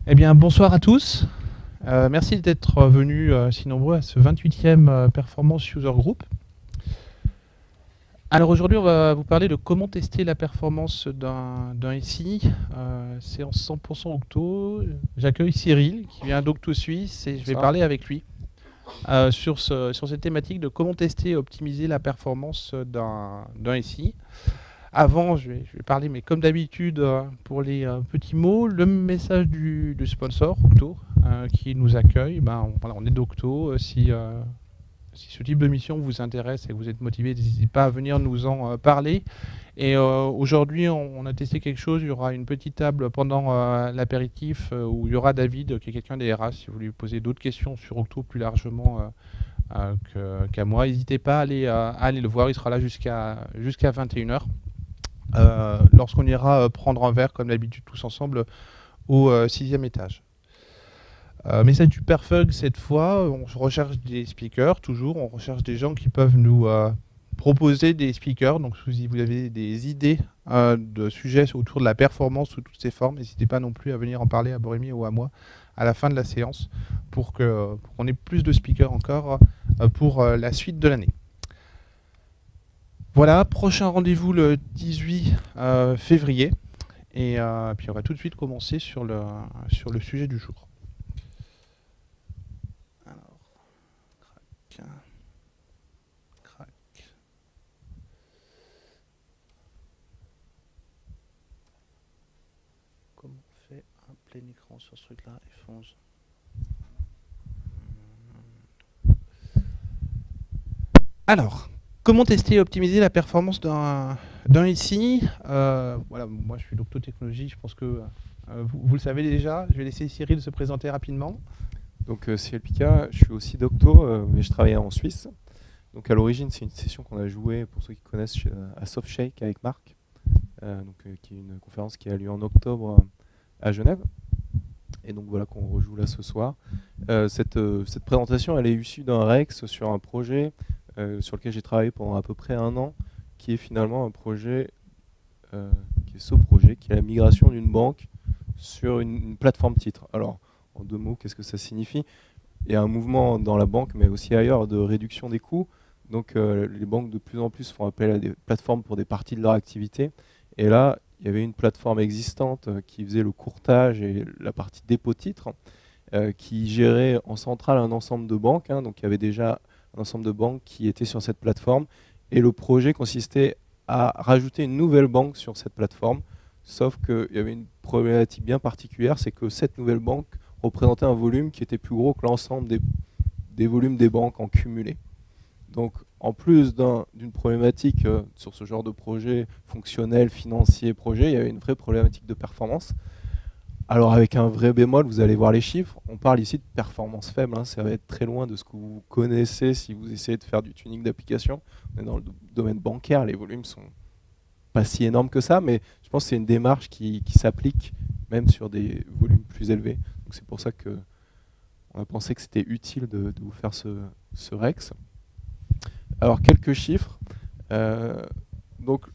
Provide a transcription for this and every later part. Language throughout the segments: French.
Eh bien, bonsoir à tous. Merci d'être venus si nombreux à ce 28e Performance User Group. Alors aujourd'hui, on va vous parler de comment tester la performance d'un SI. C'est en 100% Octo. J'accueille Cyril qui vient d'Octo Suisse et je vais parler avec lui sur cette thématique de comment tester et optimiser la performance d'un SI. Avant, je vais parler, mais comme d'habitude, pour les petits mots, le message du sponsor, Octo, qui nous accueille. Voilà, on est d'Octo. Si ce type de mission vous intéresse et que vous êtes motivé, n'hésitez pas à venir nous en parler. Et aujourd'hui, on a testé quelque chose. Il y aura une petite table pendant l'apéritif où il y aura David, qui est quelqu'un des RH. Si vous lui posez d'autres questions sur Octo plus largement qu'à moi, n'hésitez pas à aller le voir. Il sera là jusqu'à 21h. Lorsqu'on ira prendre un verre, comme d'habitude, tous ensemble, au 6e étage. Message du Perfug, cette fois, on recherche des speakers, toujours. On recherche des gens qui peuvent nous proposer des speakers. Donc, si vous avez des idées de sujets autour de la performance sous toutes ses formes, n'hésitez pas non plus à venir en parler à Borémy ou à moi à la fin de la séance pour qu'on ait plus de speakers encore pour la suite de l'année. Voilà, prochain rendez-vous le 18 février. Et puis on va tout de suite commencer sur le sujet du jour. Alors, crac. Comment on fait un plein écran sur ce truc-là, F11? Alors, comment tester et optimiser la performance d'un SI? Voilà, moi je suis d'Octo Technologies, je pense que vous le savez déjà. Je vais laisser Cyril se présenter rapidement. Donc Cyril Picard, je suis aussi d'Octo, mais je travaille en Suisse. Donc à l'origine, c'est une session qu'on a jouée, pour ceux qui connaissent, à SoftShake avec Marc, qui est une conférence qui a lieu en octobre à Genève. Et donc voilà qu'on rejoue là ce soir. Cette présentation, elle est issue d'un Rex sur un projet sur lequel j'ai travaillé pendant à peu près 1 an, qui est finalement un projet, qui est ce projet, qui est la migration d'une banque sur une plateforme titre. Alors, en 2 mots, qu'est-ce que ça signifie? Il y a un mouvement dans la banque, mais aussi ailleurs, de réduction des coûts. Donc les banques de plus en plus font appel à des plateformes pour des parties de leur activité. Et là, il y avait une plateforme existante qui faisait le courtage et la partie dépôt titre, qui gérait en centrale un ensemble de banques. Donc il y avait déjà un ensemble de banques qui étaient sur cette plateforme. Et le projet consistait à rajouter une nouvelle banque sur cette plateforme. Sauf qu'il y avait une problématique bien particulière, c'est que cette nouvelle banque représentait un volume qui était plus gros que l'ensemble des volumes des banques en cumulé. Donc, en plus d'une problématique sur ce genre de projet fonctionnel, financier, projet, il y avait une vraie problématique de performance. Alors, avec un vrai bémol, vous allez voir les chiffres. On parle ici de performance faible. Ça va être très loin de ce que vous connaissez si vous essayez de faire du tuning d'application. On est dans le domaine bancaire, les volumes sont pas si énormes que ça, mais je pense que c'est une démarche qui s'applique même sur des volumes plus élevés. Donc c'est pour ça qu'on a pensé que c'était utile de vous faire ce Rex. Alors quelques chiffres. Donc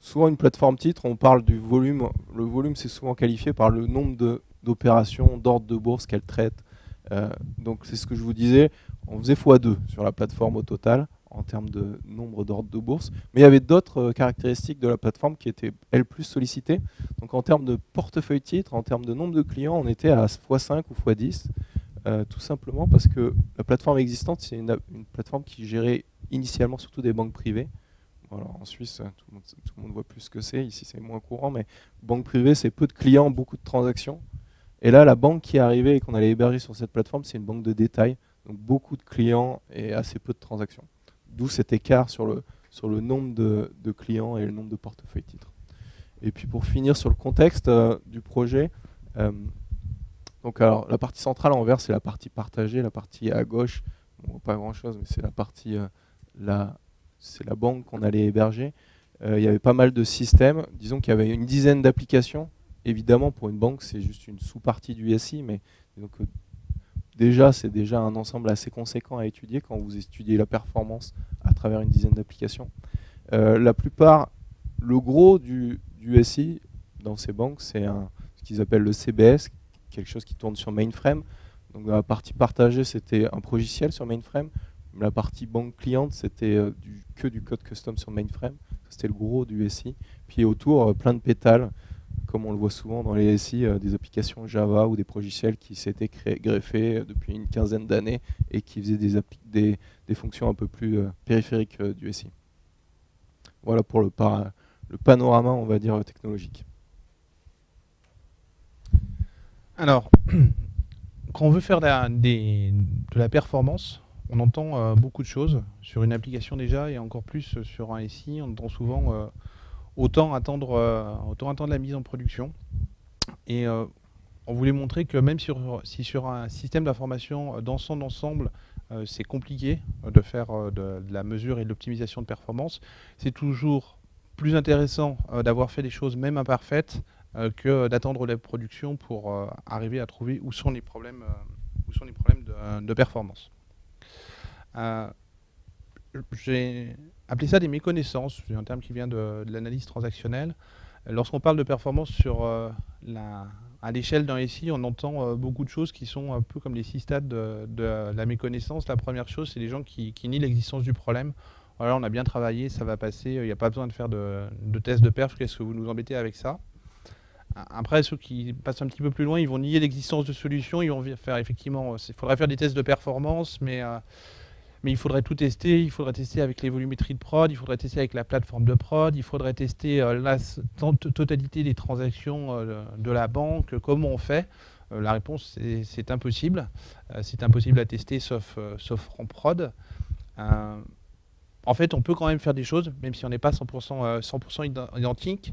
souvent une plateforme titre, on parle du volume. Le volume, c'est souvent qualifié par le nombre d'opérations, d'ordres de bourse qu'elle traite. Donc c'est ce que je vous disais, on faisait x2 sur la plateforme au total en termes de nombre d'ordres de bourse. Mais il y avait d'autres caractéristiques de la plateforme qui étaient, elles, plus sollicitées. Donc en termes de portefeuille titre, en termes de nombre de clients, on était à x5 ou x10. Tout simplement parce que la plateforme existante, c'est une plateforme qui gérait initialement surtout des banques privées. Alors, en Suisse, tout le monde voit plus ce que c'est. Ici, c'est moins courant. Mais banque privée, c'est peu de clients, beaucoup de transactions. Et là, la banque qui est arrivée et qu'on allait héberger sur cette plateforme, c'est une banque de détail. Donc beaucoup de clients et assez peu de transactions. D'où cet écart sur le nombre de clients et le nombre de portefeuilles titres. Et puis pour finir sur le contexte du projet, donc alors, la partie centrale en vert, c'est la partie partagée. La partie à gauche, bon, pas grand-chose, mais c'est la partie, c'est la banque qu'on allait héberger. Il y avait pas mal de systèmes. Disons qu'il y avait une dizaine d'applications. Évidemment, pour une banque, c'est juste une sous-partie du SI, mais donc, c'est déjà un ensemble assez conséquent à étudier quand vous étudiez la performance à travers une dizaine d'applications. La plupart, le gros du SI dans ces banques, c'est ce qu'ils appellent le CBS, quelque chose qui tourne sur mainframe. Donc dans la partie partagée, c'était un progiciel sur mainframe. La partie banque cliente, c'était que du code custom sur mainframe. C'était le gros du SI. Puis autour, plein de pétales, comme on le voit souvent dans les SI, des applications Java ou des progiciels qui s'étaient greffés depuis une quinzaine d'années et qui faisaient des fonctions un peu plus périphériques du SI. Voilà pour le panorama, on va dire, technologique. Alors, quand on veut faire de la performance, on entend beaucoup de choses sur une application déjà et encore plus sur un SI. On entend souvent autant attendre la mise en production. Et on voulait montrer que même si sur un système d'information dans son ensemble, c'est compliqué de faire de la mesure et de l'optimisation de performance, c'est toujours plus intéressant d'avoir fait des choses même imparfaites que d'attendre la production pour arriver à trouver où sont les problèmes de performance. J'ai appelé ça des méconnaissances, c'est un terme qui vient de l'analyse transactionnelle. Lorsqu'on parle de performance à l'échelle d'un SI, on entend beaucoup de choses qui sont un peu comme les 6 stades de la méconnaissance. La première chose, c'est les gens qui nient l'existence du problème. Voilà, on a bien travaillé, ça va passer, il n'y a pas besoin de faire de tests de perf, qu'est-ce que vous nous embêtez avec ça? Après, ceux qui passent un petit peu plus loin, ils vont nier l'existence de solutions, ils vont faire effectivement, il faudrait faire des tests de performance, mais il faudrait tout tester, il faudrait tester avec les volumétries de prod, il faudrait tester avec la plateforme de prod, il faudrait tester la totalité des transactions de la banque, comment on fait? La réponse, c'est impossible. C'est impossible à tester sauf en prod. En fait, on peut quand même faire des choses, même si on n'est pas 100% identique,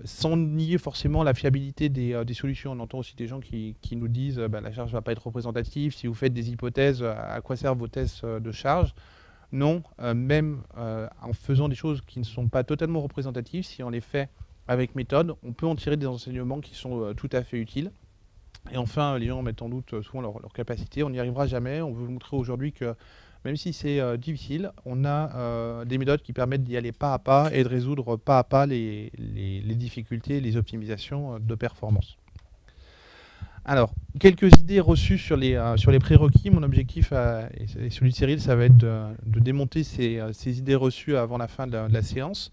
sans nier forcément la fiabilité des solutions. On entend aussi des gens qui nous disent la charge ne va pas être représentative, si vous faites des hypothèses, à quoi servent vos tests de charge? Non, même en faisant des choses qui ne sont pas totalement représentatives, si on les fait avec méthode, on peut en tirer des enseignements qui sont tout à fait utiles. Et enfin, les gens mettent en doute souvent leur capacité, on n'y arrivera jamais. On veut vous montrer aujourd'hui que même si c'est difficile, on a des méthodes qui permettent d'y aller pas à pas et de résoudre pas à pas les difficultés, les optimisations de performance. Alors, quelques idées reçues sur les prérequis. Mon objectif, et celui de Cyril, ça va être de démonter ces idées reçues avant la fin de la séance.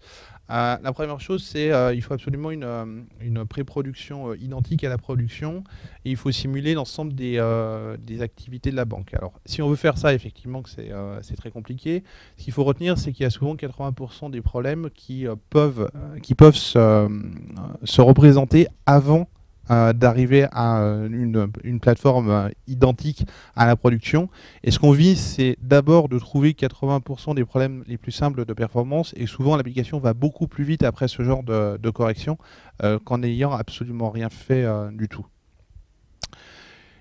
La première chose, c'est qu'il faut absolument une pré-production identique à la production et il faut simuler l'ensemble des activités de la banque. Alors, si on veut faire ça, effectivement, c'est très compliqué. Ce qu'il faut retenir, c'est qu'il y a souvent 80% des problèmes qui peuvent se représenter avant d'arriver à une plateforme identique à la production. Et ce qu'on vise, c'est d'abord de trouver 80% des problèmes les plus simples de performance. Et souvent, l'application va beaucoup plus vite après ce genre de correction qu'en n'ayant absolument rien fait du tout.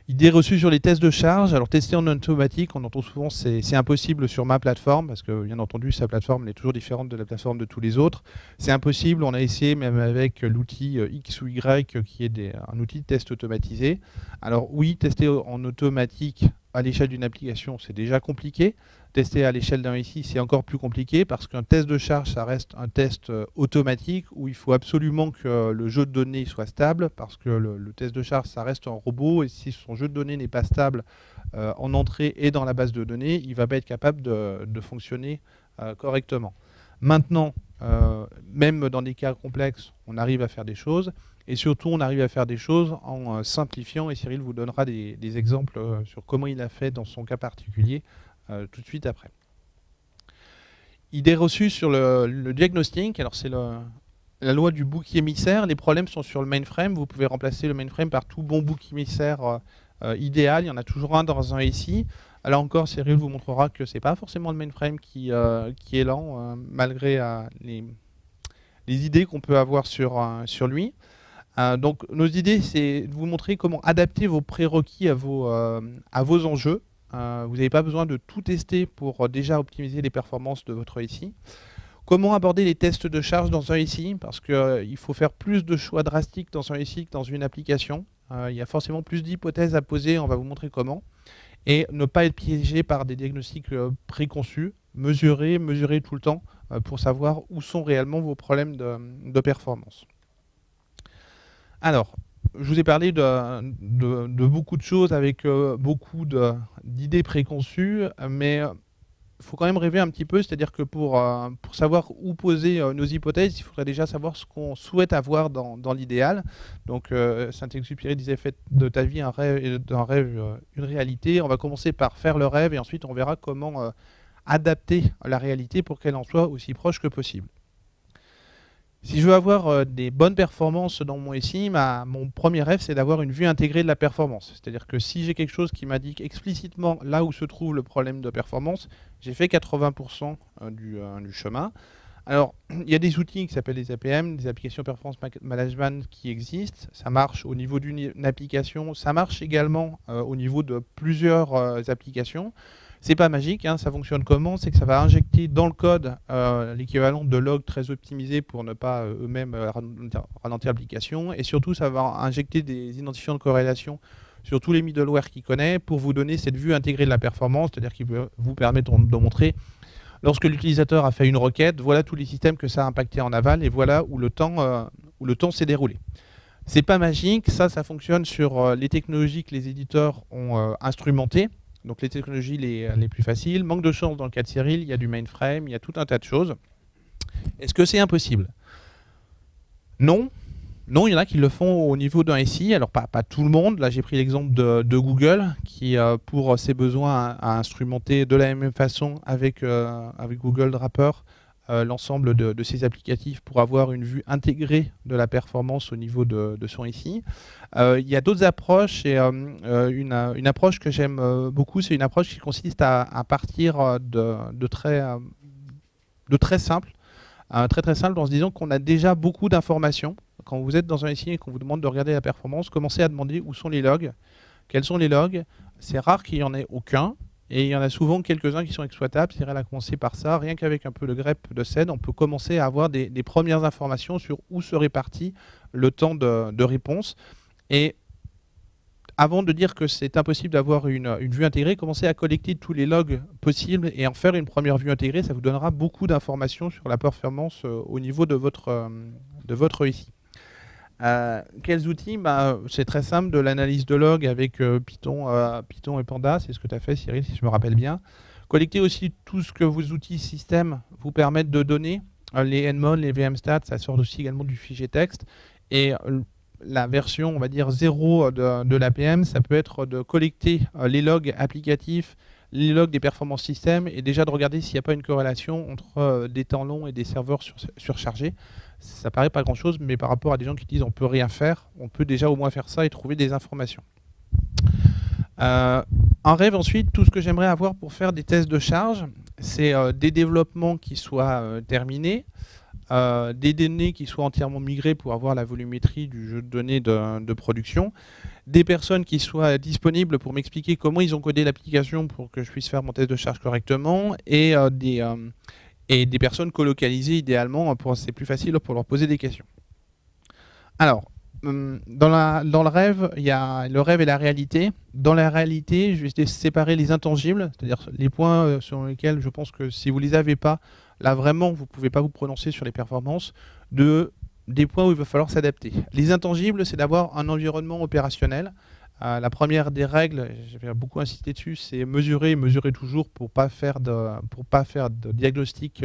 Idée reçue sur les tests de charge. Alors tester en automatique, on entend souvent c'est impossible sur ma plateforme parce que bien entendu sa plateforme est toujours différente de la plateforme de tous les autres. C'est impossible, on a essayé même avec l'outil X ou Y qui est un outil de test automatisé. Alors oui, tester en automatique à l'échelle d'une application c'est déjà compliqué. Tester à l'échelle d'un SI c'est encore plus compliqué parce qu'un test de charge ça reste un test automatique où il faut absolument que le jeu de données soit stable parce que le test de charge ça reste un robot et si son jeu de données n'est pas stable en entrée et dans la base de données, il ne va pas être capable de fonctionner correctement. Maintenant, même dans des cas complexes, on arrive à faire des choses et surtout on arrive à faire des choses en simplifiant et Cyril vous donnera des exemples sur comment il a fait dans son cas particulier tout de suite après. Idée reçue sur le diagnostic, alors c'est la loi du bouc émissaire, les problèmes sont sur le mainframe, vous pouvez remplacer le mainframe par tout bon bouc émissaire idéal, il y en a toujours un dans un SI. Alors encore, Cyril vous montrera que ce n'est pas forcément le mainframe qui est lent, malgré les idées qu'on peut avoir sur lui. Donc nos idées, c'est de vous montrer comment adapter vos prérequis à vos enjeux. Vous n'avez pas besoin de tout tester pour déjà optimiser les performances de votre SI. Comment aborder les tests de charge dans un SI? Parce qu'il faut faire plus de choix drastiques dans un SI que dans une application. Il y a forcément plus d'hypothèses à poser, on va vous montrer comment. Et ne pas être piégé par des diagnostics préconçus. Mesurer tout le temps pour savoir où sont réellement vos problèmes de performance. Alors, je vous ai parlé de beaucoup de choses avec beaucoup d'idées préconçues, mais il faut quand même rêver un petit peu, c'est-à-dire que pour savoir où poser nos hypothèses, il faudrait déjà savoir ce qu'on souhaite avoir dans l'idéal. Donc Saint-Exupéry disait faites de ta vie un rêve et d'un rêve une réalité. On va commencer par faire le rêve et ensuite on verra comment adapter la réalité pour qu'elle en soit aussi proche que possible. Si je veux avoir des bonnes performances dans mon SI, mon premier rêve, c'est d'avoir une vue intégrée de la performance. C'est-à-dire que si j'ai quelque chose qui m'indique explicitement là où se trouve le problème de performance, j'ai fait 80% du chemin. Alors, il y a des outils qui s'appellent des APM, des Applications Performance Management, qui existent. Ça marche au niveau d'une application, ça marche également au niveau de plusieurs applications. C'est pas magique, hein, ça fonctionne comment? C'est que ça va injecter dans le code l'équivalent de logs très optimisés pour ne pas eux-mêmes ralentir l'application. Et surtout, ça va injecter des identifiants de corrélation sur tous les middleware qu'il connaît pour vous donner cette vue intégrée de la performance, c'est-à-dire qu'il peut vous permettre de montrer lorsque l'utilisateur a fait une requête, voilà tous les systèmes que ça a impacté en aval et voilà où le temps s'est déroulé. C'est pas magique, ça fonctionne sur les technologies que les éditeurs ont instrumentées. Donc les technologies les plus faciles. Manque de chance dans le cas de Cyril, il y a du mainframe, il y a tout un tas de choses. Est-ce que c'est impossible? Non. Non, il y en a qui le font au niveau d'un SI. Alors pas tout le monde. Là j'ai pris l'exemple de Google qui pour ses besoins a instrumenté de la même façon avec Google Wrapper l'ensemble de ses applicatifs pour avoir une vue intégrée de la performance au niveau de son SI. Il y a d'autres approches et une approche que j'aime beaucoup, c'est une approche qui consiste à partir de très simple, très simple en se disant qu'on a déjà beaucoup d'informations. Quand vous êtes dans un SI et qu'on vous demande de regarder la performance, commencez à demander où sont les logs, quels sont les logs. C'est rare qu'il n'y en ait aucun. Et il y en a souvent quelques-uns qui sont exploitables. C'est-à-dire à commencer par ça. Rien qu'avec un peu de grep de SED, on peut commencer à avoir des premières informations sur où se répartit le temps de réponse. Et avant de dire que c'est impossible d'avoir une vue intégrée, commencez à collecter tous les logs possibles et en faire une première vue intégrée. Ça vous donnera beaucoup d'informations sur la performance au niveau de votre SI. Quels outils? C'est très simple, de l'analyse de log avec Python et Panda, c'est ce que tu as fait Cyril, si je me rappelle bien. Collectez aussi tout ce que vos outils système vous permettent de donner, les Nmon, les VMstats, ça sort aussi également du fichier texte. Et la version, on va dire, 0 de l'APM, ça peut être de collecter les logs applicatifs, les logs des performances système et déjà de regarder s'il n'y a pas une corrélation entre des temps longs et des serveurs surchargés. Ça paraît pas grand-chose, mais par rapport à des gens qui disent on peut rien faire, on peut déjà au moins faire ça et trouver des informations. En rêve ensuite, tout ce que j'aimerais avoir pour faire des tests de charge, c'est des développements qui soient terminés, des données qui soient entièrement migrées pour avoir la volumétrie du jeu de données de production, des personnes qui soient disponibles pour m'expliquer comment ils ont codé l'application pour que je puisse faire mon test de charge correctement, et des personnes colocalisées idéalement, c'est plus facile pour leur poser des questions. Alors, dans le rêve, il y a le rêve et la réalité. Dans la réalité, je vais séparer les intangibles, c'est-à-dire les points sur lesquels je pense que si vous ne les avez pas, là vraiment, vous ne pouvez pas vous prononcer sur les performances, des points où il va falloir s'adapter. Les intangibles, c'est d'avoir un environnement opérationnel. La première des règles, j'ai beaucoup insisté dessus, c'est mesurer toujours pour pas faire de diagnostic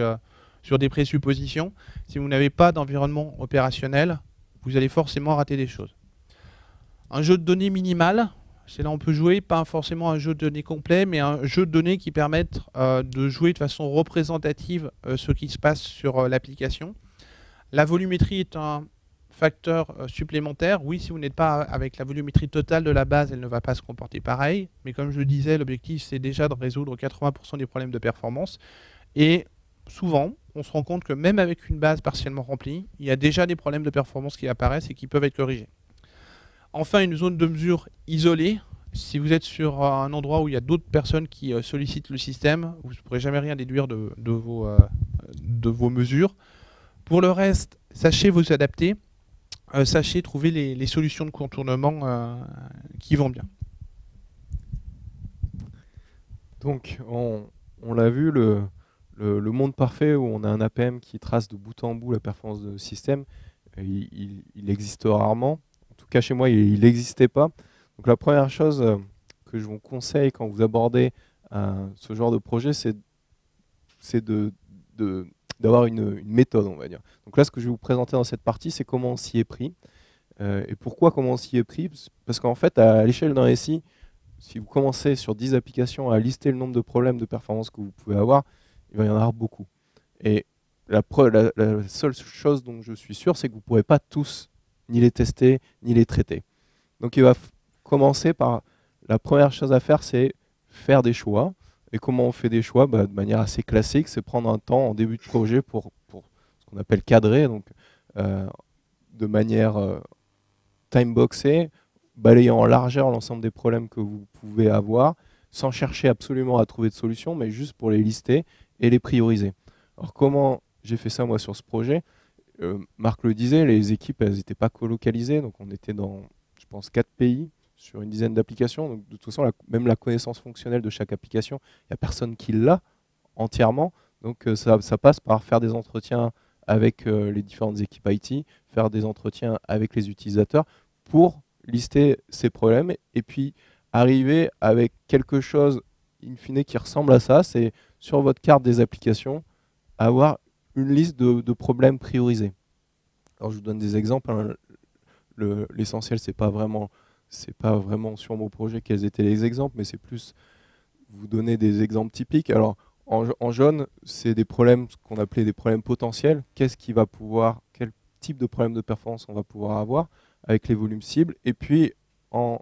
sur des présuppositions. Si vous n'avez pas d'environnement opérationnel, vous allez forcément rater des choses. Un jeu de données minimal, c'est là où on peut jouer, pas forcément un jeu de données complet, mais un jeu de données qui permette de jouer de façon représentative ce qui se passe sur l'application. La volumétrie est un facteur supplémentaire. Oui, si vous n'êtes pas avec la volumétrie totale de la base, elle ne va pas se comporter pareil. Mais comme je le disais, l'objectif, c'est déjà de résoudre 80% des problèmes de performance. Et souvent, on se rend compte que même avec une base partiellement remplie, il y a déjà des problèmes de performance qui apparaissent et qui peuvent être corrigés. Enfin, une zone de mesure isolée. Si vous êtes sur un endroit où il y a d'autres personnes qui sollicitent le système, vous ne pourrez jamais rien déduire de vos mesures. Pour le reste, sachez vous adapter. Sachez trouver les solutions de contournement qui vont bien. Donc, on l'a vu, le monde parfait où on a un APM qui trace de bout en bout la performance de système, il existe rarement. En tout tout cas chez moi, il n'existait pas. Donc la première chose que je vous conseille quand vous abordez ce genre de projet, c'est d'avoir une méthode, on va dire. Donc là, ce que je vais vous présenter dans cette partie, c'est comment on s'y est pris. Et pourquoi comment on s'y est pris? Parce qu'en fait, à l'échelle d'un SI, si vous commencez sur 10 applications à lister le nombre de problèmes de performance que vous pouvez avoir, il va y en avoir beaucoup. Et la seule chose dont je suis sûr, c'est que vous ne pourrez pas tous ni les tester, ni les traiter. Donc il va commencer par, la première chose à faire, c'est faire des choix. Et comment on fait des choix? De manière assez classique, c'est prendre un temps en début de projet pour ce qu'on appelle cadrer, donc de manière time-boxée, balayant en largeur l'ensemble des problèmes que vous pouvez avoir, sans chercher absolument à trouver de solution, mais juste pour les lister et les prioriser. Alors comment j'ai fait ça moi sur ce projet? Marc le disait, les équipes elles n'étaient pas colocalisées, donc on était dans, je pense, 4 pays sur une dizaine d'applications. Donc de toute façon, même la connaissance fonctionnelle de chaque application, il n'y a personne qui l'a entièrement. Donc ça passe par faire des entretiens avec les différentes équipes IT, faire des entretiens avec les utilisateurs pour lister ces problèmes et puis arriver avec quelque chose in fine qui ressemble à ça, c'est sur votre carte des applications, avoir une liste de problèmes priorisés. Alors je vous donne des exemples, hein. L'essentiel, c'est pas vraiment sur mon projet quels étaient les exemples, mais c'est plus vous donner des exemples typiques. Alors en jaune, c'est des problèmes qu'on appelait des problèmes potentiels. Quel type de problème de performance on va pouvoir avoir avec les volumes cibles. Et puis en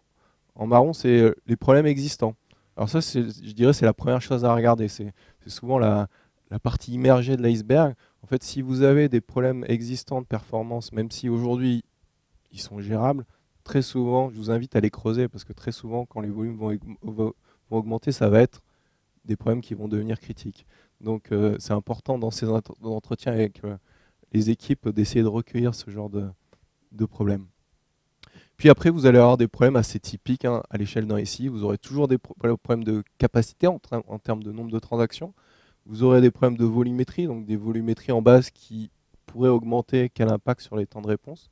marron, c'est les problèmes existants. Alors ça, je dirais, c'est la première chose à regarder. C'est souvent la partie immergée de l'iceberg. En fait, si vous avez des problèmes existants de performance, même si aujourd'hui ils sont gérables, très souvent, je vous invite à les creuser parce que très souvent, quand les volumes vont augmenter, ça va être des problèmes qui vont devenir critiques. Donc c'est important dans ces entretiens avec les équipes d'essayer de recueillir ce genre de problèmes. Puis après, vous allez avoir des problèmes assez typiques hein, à l'échelle d'un SI. Vous aurez toujours des problèmes de capacité en termes de nombre de transactions. Vous aurez des problèmes de volumétrie, donc des volumétries en base qui pourraient augmenter, quel impact sur les temps de réponse.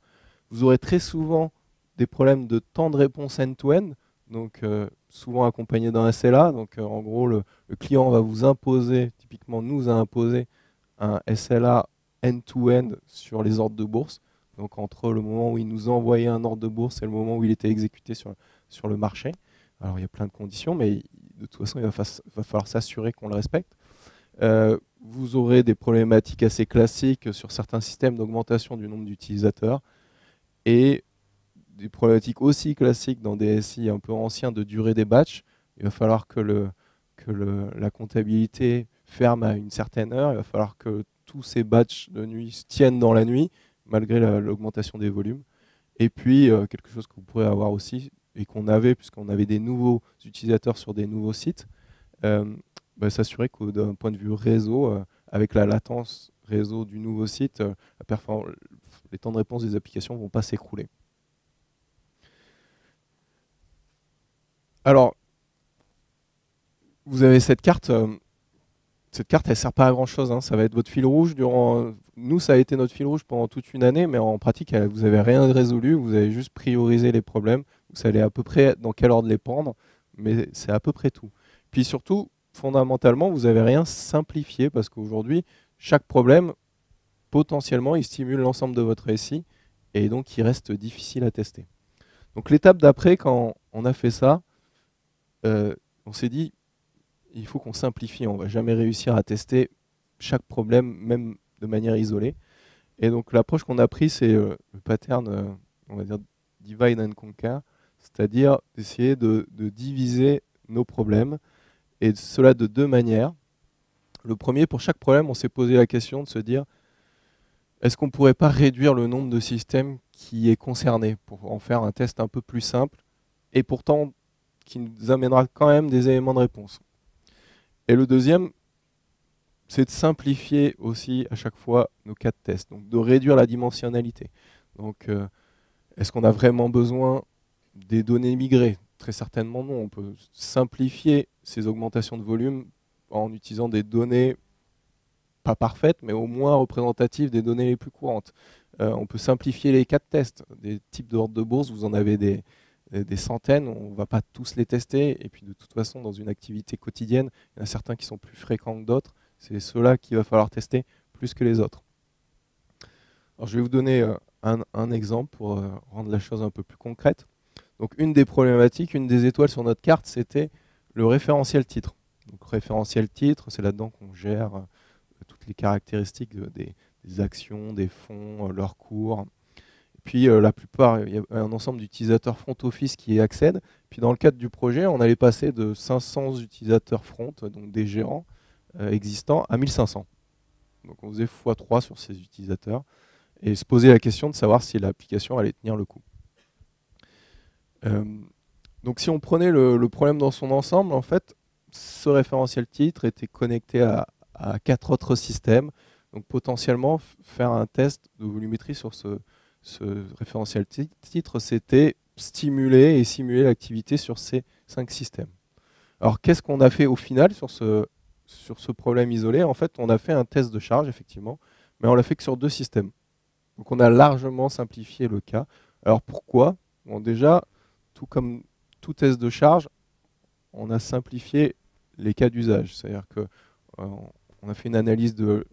Vous aurez très souvent des problèmes de temps de réponse end-to-end, donc souvent accompagné d'un SLA. Donc en gros, le client va vous imposer, typiquement nous a imposé un SLA end-to-end sur les ordres de bourse. Donc entre le moment où il nous envoyait un ordre de bourse et le moment où il était exécuté sur le marché. Alors il y a plein de conditions, mais de toute façon, il va falloir s'assurer qu'on le respecte. Vous aurez des problématiques assez classiques sur certains systèmes d'augmentation du nombre d'utilisateurs et des problématiques aussi classiques dans des SI un peu anciens de durée des batchs. Il va falloir que la comptabilité ferme à une certaine heure. Il va falloir que tous ces batchs de nuit tiennent dans la nuit, malgré l'augmentation des volumes. Et puis, quelque chose que vous pourrez avoir aussi, et qu'on avait, puisqu'on avait des nouveaux utilisateurs sur des nouveaux sites, s'assurer que d'un point de vue réseau, avec la latence réseau du nouveau site, les temps de réponse des applications ne vont pas s'écrouler. Alors, vous avez cette carte. Cette carte, elle ne sert pas à grand-chose. Hein. Ça va être votre fil rouge. Nous, ça a été notre fil rouge pendant toute une année, mais en pratique, vous n'avez rien résolu. Vous avez juste priorisé les problèmes. Vous savez à peu près dans quel ordre les prendre, mais c'est à peu près tout. Puis surtout, fondamentalement, vous n'avez rien simplifié parce qu'aujourd'hui, chaque problème, potentiellement, il stimule l'ensemble de votre SI et donc il reste difficile à tester. Donc l'étape d'après, quand on a fait ça, on s'est dit, il faut qu'on simplifie, on ne va jamais réussir à tester chaque problème, même de manière isolée. Et donc l'approche qu'on a prise, c'est le pattern, on va dire, divide and conquer, c'est-à-dire d'essayer de diviser nos problèmes, et cela de deux manières. Le premier, pour chaque problème, on s'est posé la question de se dire, est-ce qu'on ne pourrait pas réduire le nombre de systèmes qui est concerné pour en faire un test un peu plus simple, et pourtant qui nous amènera quand même des éléments de réponse. Et le deuxième, c'est de simplifier aussi à chaque fois nos cas de test, donc de réduire la dimensionnalité. Donc, est-ce qu'on a vraiment besoin des données migrées? Très certainement non. On peut simplifier ces augmentations de volume en utilisant des données pas parfaite, mais au moins représentative des données les plus courantes. On peut simplifier les cas de test. Des types d'ordre de bourse, vous en avez des centaines, on ne va pas tous les tester. Et puis de toute façon, dans une activité quotidienne, il y en a certains qui sont plus fréquents que d'autres. C'est ceux-là qu'il va falloir tester plus que les autres. Alors, je vais vous donner un exemple pour rendre la chose un peu plus concrète. Donc une des problématiques, une des étoiles sur notre carte, c'était le référentiel titre. Donc référentiel titre, c'est là-dedans qu'on gère toutes les caractéristiques des actions, des fonds, leur cours. Et puis la plupart, il y a un ensemble d'utilisateurs front office qui y accèdent. Puis dans le cadre du projet, on allait passer de 500 utilisateurs front, donc des gérants existants, à 1500. Donc on faisait x3 sur ces utilisateurs et se poser la question de savoir si l'application allait tenir le coup. Donc si on prenait le problème dans son ensemble, en fait, ce référentiel titre était connecté à 4 autres systèmes. Donc potentiellement, faire un test de volumétrie sur ce référentiel titre, c'était stimuler et simuler l'activité sur ces 5 systèmes. Alors qu'est-ce qu'on a fait au final sur ce problème isolé? En fait, on a fait un test de charge, effectivement, mais on l'a fait que sur 2 systèmes. Donc on a largement simplifié le cas. Alors pourquoi? Bon, déjà, tout comme tout test de charge, on a simplifié les cas d'usage. C'est-à-dire qu'on a fait une analyse de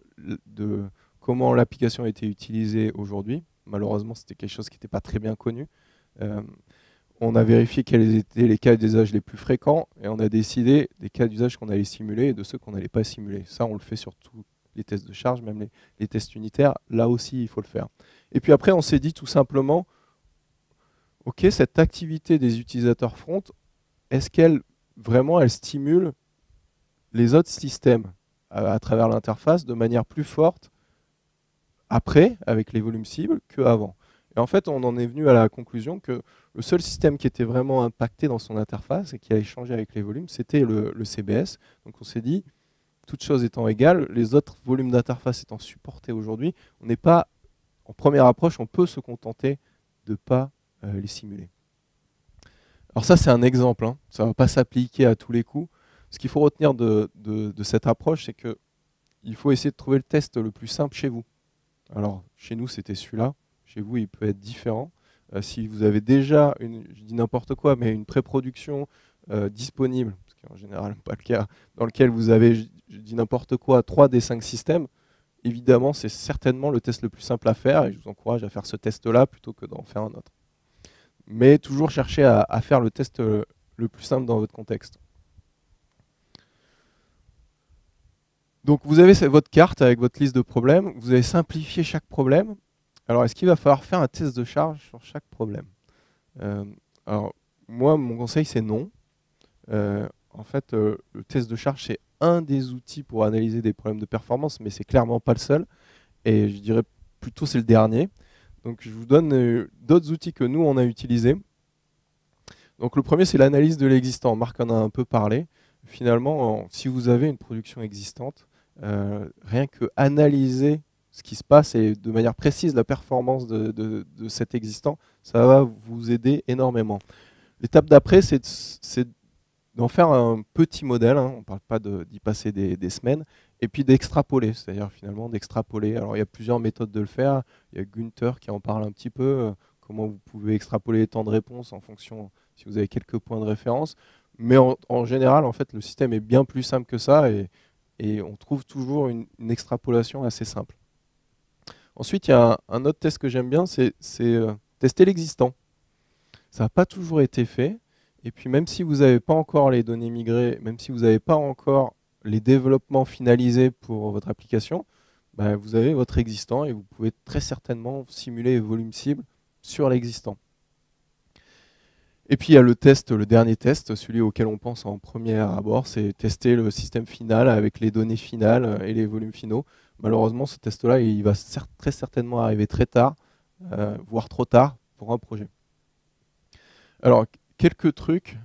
comment l'application a été utilisée aujourd'hui. Malheureusement, c'était quelque chose qui n'était pas très bien connu. On a vérifié quels étaient les cas d'usage les plus fréquents et on a décidé des cas d'usage qu'on allait simuler et de ceux qu'on n'allait pas simuler. Ça, on le fait sur tous les tests de charge, même les tests unitaires. Là aussi, il faut le faire. Et puis après, on s'est dit tout simplement, OK, cette activité des utilisateurs front, est-ce qu'elle vraiment elle stimule les autres systèmes à travers l'interface de manière plus forte après, avec les volumes cibles, qu'avant? Et en fait, on en est venu à la conclusion que le seul système qui était vraiment impacté dans son interface et qui a échangé avec les volumes, c'était le CBS. Donc on s'est dit, toutes choses étant égales, les autres volumes d'interface étant supportés aujourd'hui, on n'est pas, en première approche, on peut se contenter de ne pas les simuler. Alors ça, c'est un exemple, hein. Ça ne va pas s'appliquer à tous les coups. Ce qu'il faut retenir de cette approche, c'est qu'il faut essayer de trouver le test le plus simple chez vous. Alors, chez nous, c'était celui-là. Chez vous, il peut être différent. Si vous avez déjà, je dis n'importe quoi, mais une pré-production disponible, ce qui est en général pas le cas, dans lequel vous avez, je dis n'importe quoi, 3 des 5 systèmes, évidemment, c'est certainement le test le plus simple à faire et je vous encourage à faire ce test-là plutôt que d'en faire un autre. Mais toujours chercher à faire le test le plus simple dans votre contexte. Donc vous avez votre carte avec votre liste de problèmes, vous avez simplifié chaque problème. Alors est-ce qu'il va falloir faire un test de charge sur chaque problème? Alors moi, mon conseil c'est non. En fait, le test de charge c'est un des outils pour analyser des problèmes de performance, mais c'est clairement pas le seul. Et je dirais plutôt c'est le dernier. Donc je vous donne d'autres outils que nous on a utilisés. Donc le premier c'est l'analyse de l'existant. Marc en a un peu parlé. Finalement, si vous avez une production existante, rien que analyser ce qui se passe et de manière précise la performance de cet existant, ça va vous aider énormément. L'étape d'après, c'est d'en faire un petit modèle, hein, on ne parle pas d'y passer des semaines, et puis d'extrapoler, c'est-à-dire finalement d'extrapoler. Alors il y a plusieurs méthodes de le faire, il y a Gunther qui en parle un petit peu, comment vous pouvez extrapoler les temps de réponse en fonction, si vous avez quelques points de référence, mais en général, en fait, le système est bien plus simple que ça, et on trouve toujours une extrapolation assez simple. Ensuite, il y a un autre test que j'aime bien, c'est tester l'existant. Ça n'a pas toujours été fait. Et puis même si vous n'avez pas encore les données migrées, même si vous n'avez pas encore les développements finalisés pour votre application, bah, vous avez votre existant et vous pouvez très certainement simuler les volumes cibles sur l'existant. Et puis il y a le dernier test, celui auquel on pense en premier abord, c'est tester le système final avec les données finales et les volumes finaux. Malheureusement, ce test-là, il va très certainement arriver très tard, voire trop tard pour un projet. Alors, quelques trucs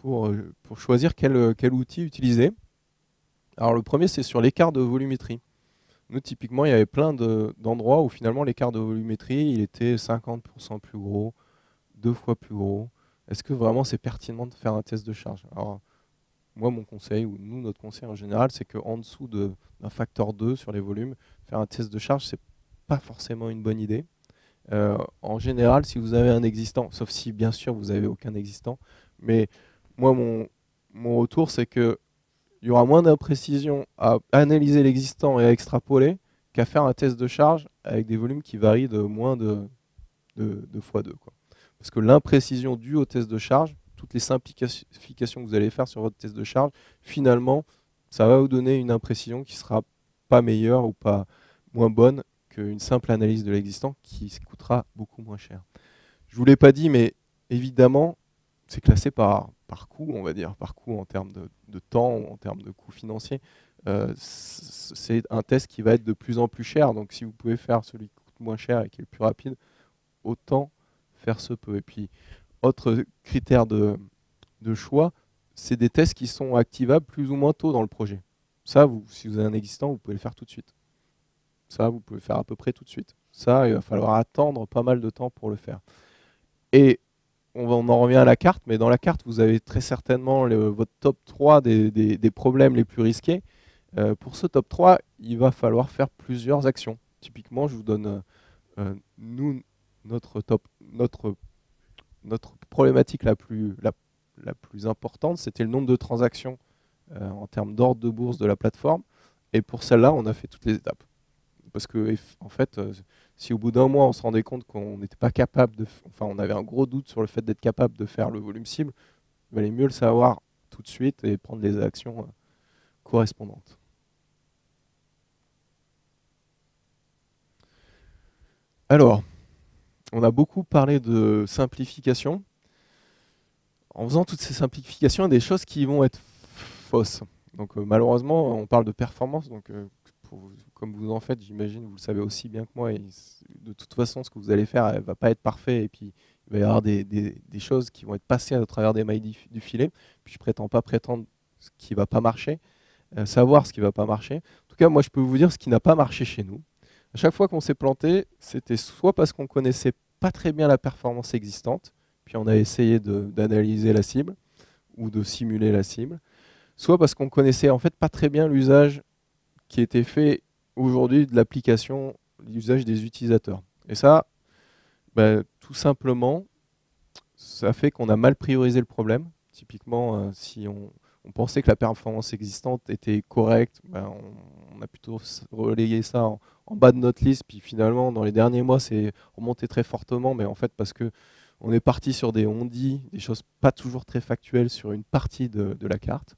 pour choisir quel outil utiliser. Alors, le premier, c'est sur l'écart de volumétrie. Nous, typiquement, il y avait plein d'endroits où finalement l'écart de volumétrie, il était 50% plus gros, 2 fois plus gros. Est-ce que vraiment c'est pertinent de faire un test de charge? Alors, moi, mon conseil, ou nous, notre conseil en général, c'est qu'en dessous d'un facteur 2 sur les volumes, faire un test de charge, c'est pas forcément une bonne idée. En général, si vous avez un existant, sauf si bien sûr vous n'avez aucun existant, mais moi, mon retour, c'est qu'il y aura moins d'imprécision à analyser l'existant et à extrapoler qu'à faire un test de charge avec des volumes qui varient de moins de x2, quoi. Parce que l'imprécision due au test de charge, toutes les simplifications que vous allez faire sur votre test de charge, finalement, ça va vous donner une imprécision qui ne sera pas meilleure ou pas moins bonne qu'une simple analyse de l'existant qui coûtera beaucoup moins cher. Je ne vous l'ai pas dit, mais évidemment, c'est classé par coût, on va dire, par coût en termes de temps ou en termes de coût financier. C'est un test qui va être de plus en plus cher. Donc si vous pouvez faire celui qui coûte moins cher et qui est le plus rapide, autant faire ce peu. Et puis, autre critère de choix, c'est des tests qui sont activables plus ou moins tôt dans le projet. Ça, si vous avez un existant, vous pouvez le faire tout de suite. Ça, vous pouvez le faire à peu près tout de suite. Ça, il va falloir attendre pas mal de temps pour le faire. Et on en revient à la carte, mais dans la carte, vous avez très certainement votre top 3 des problèmes les plus risqués. Pour ce top 3, il va falloir faire plusieurs actions. Typiquement, je vous donne notre problématique la plus importante, c'était le nombre de transactions en termes d'ordre de bourse de la plateforme. Et pour celle-là, on a fait toutes les étapes. Parce que, en fait, si au bout d'un mois, on se rendait compte qu'on n'était pas capable on avait un gros doute sur le fait d'être capable de faire le volume cible, il valait mieux le savoir tout de suite et prendre les actions correspondantes. Alors, on a beaucoup parlé de simplification. En faisant toutes ces simplifications, il y a des choses qui vont être fausses. Donc malheureusement, on parle de performance, donc comme vous en faites, j'imagine, vous le savez aussi bien que moi, et de toute façon, ce que vous allez faire, elle ne va pas être parfait, et puis il va y avoir des choses qui vont être passées à travers des mailles du filet, puis je ne prétends pas prétendre ce qui ne va pas marcher, savoir ce qui ne va pas marcher. En tout cas, moi, je peux vous dire ce qui n'a pas marché chez nous. À chaque fois qu'on s'est planté, c'était soit parce qu'on ne connaissait pas très bien la performance existante, puis on a essayé d'analyser la cible, ou de simuler la cible, soit parce qu'on connaissait en fait pas très bien l'usage qui était fait aujourd'hui de l'application, l'usage des utilisateurs. Et ça, tout simplement, ça fait qu'on a mal priorisé le problème. Typiquement, si on pensait que la performance existante était correcte, on a plutôt relayé ça en bas de notre liste, puis finalement, dans les derniers mois, c'est remonté très fortement, mais en fait, parce que on est parti sur des on-dit, des choses pas toujours très factuelles sur une partie de la carte.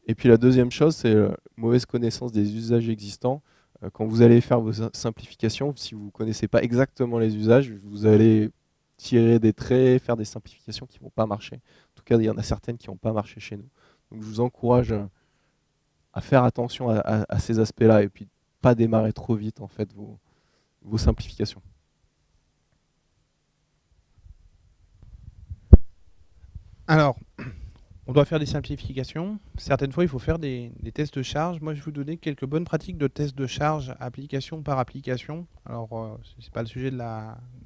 Et puis la deuxième chose, c'est mauvaise connaissance des usages existants. Quand vous allez faire vos simplifications, si vous ne connaissez pas exactement les usages, vous allez tirer des traits, faire des simplifications qui ne vont pas marcher. En tout cas, il y en a certaines qui n'ont pas marché chez nous. Donc je vous encourage à faire attention à ces aspects-là et puis pas démarrer trop vite en fait vos simplifications. Alors, on doit faire des simplifications. Certaines fois, il faut faire des tests de charge. Moi, je vais vous donner quelques bonnes pratiques de tests de charge application par application. Alors, ce n'est pas le sujet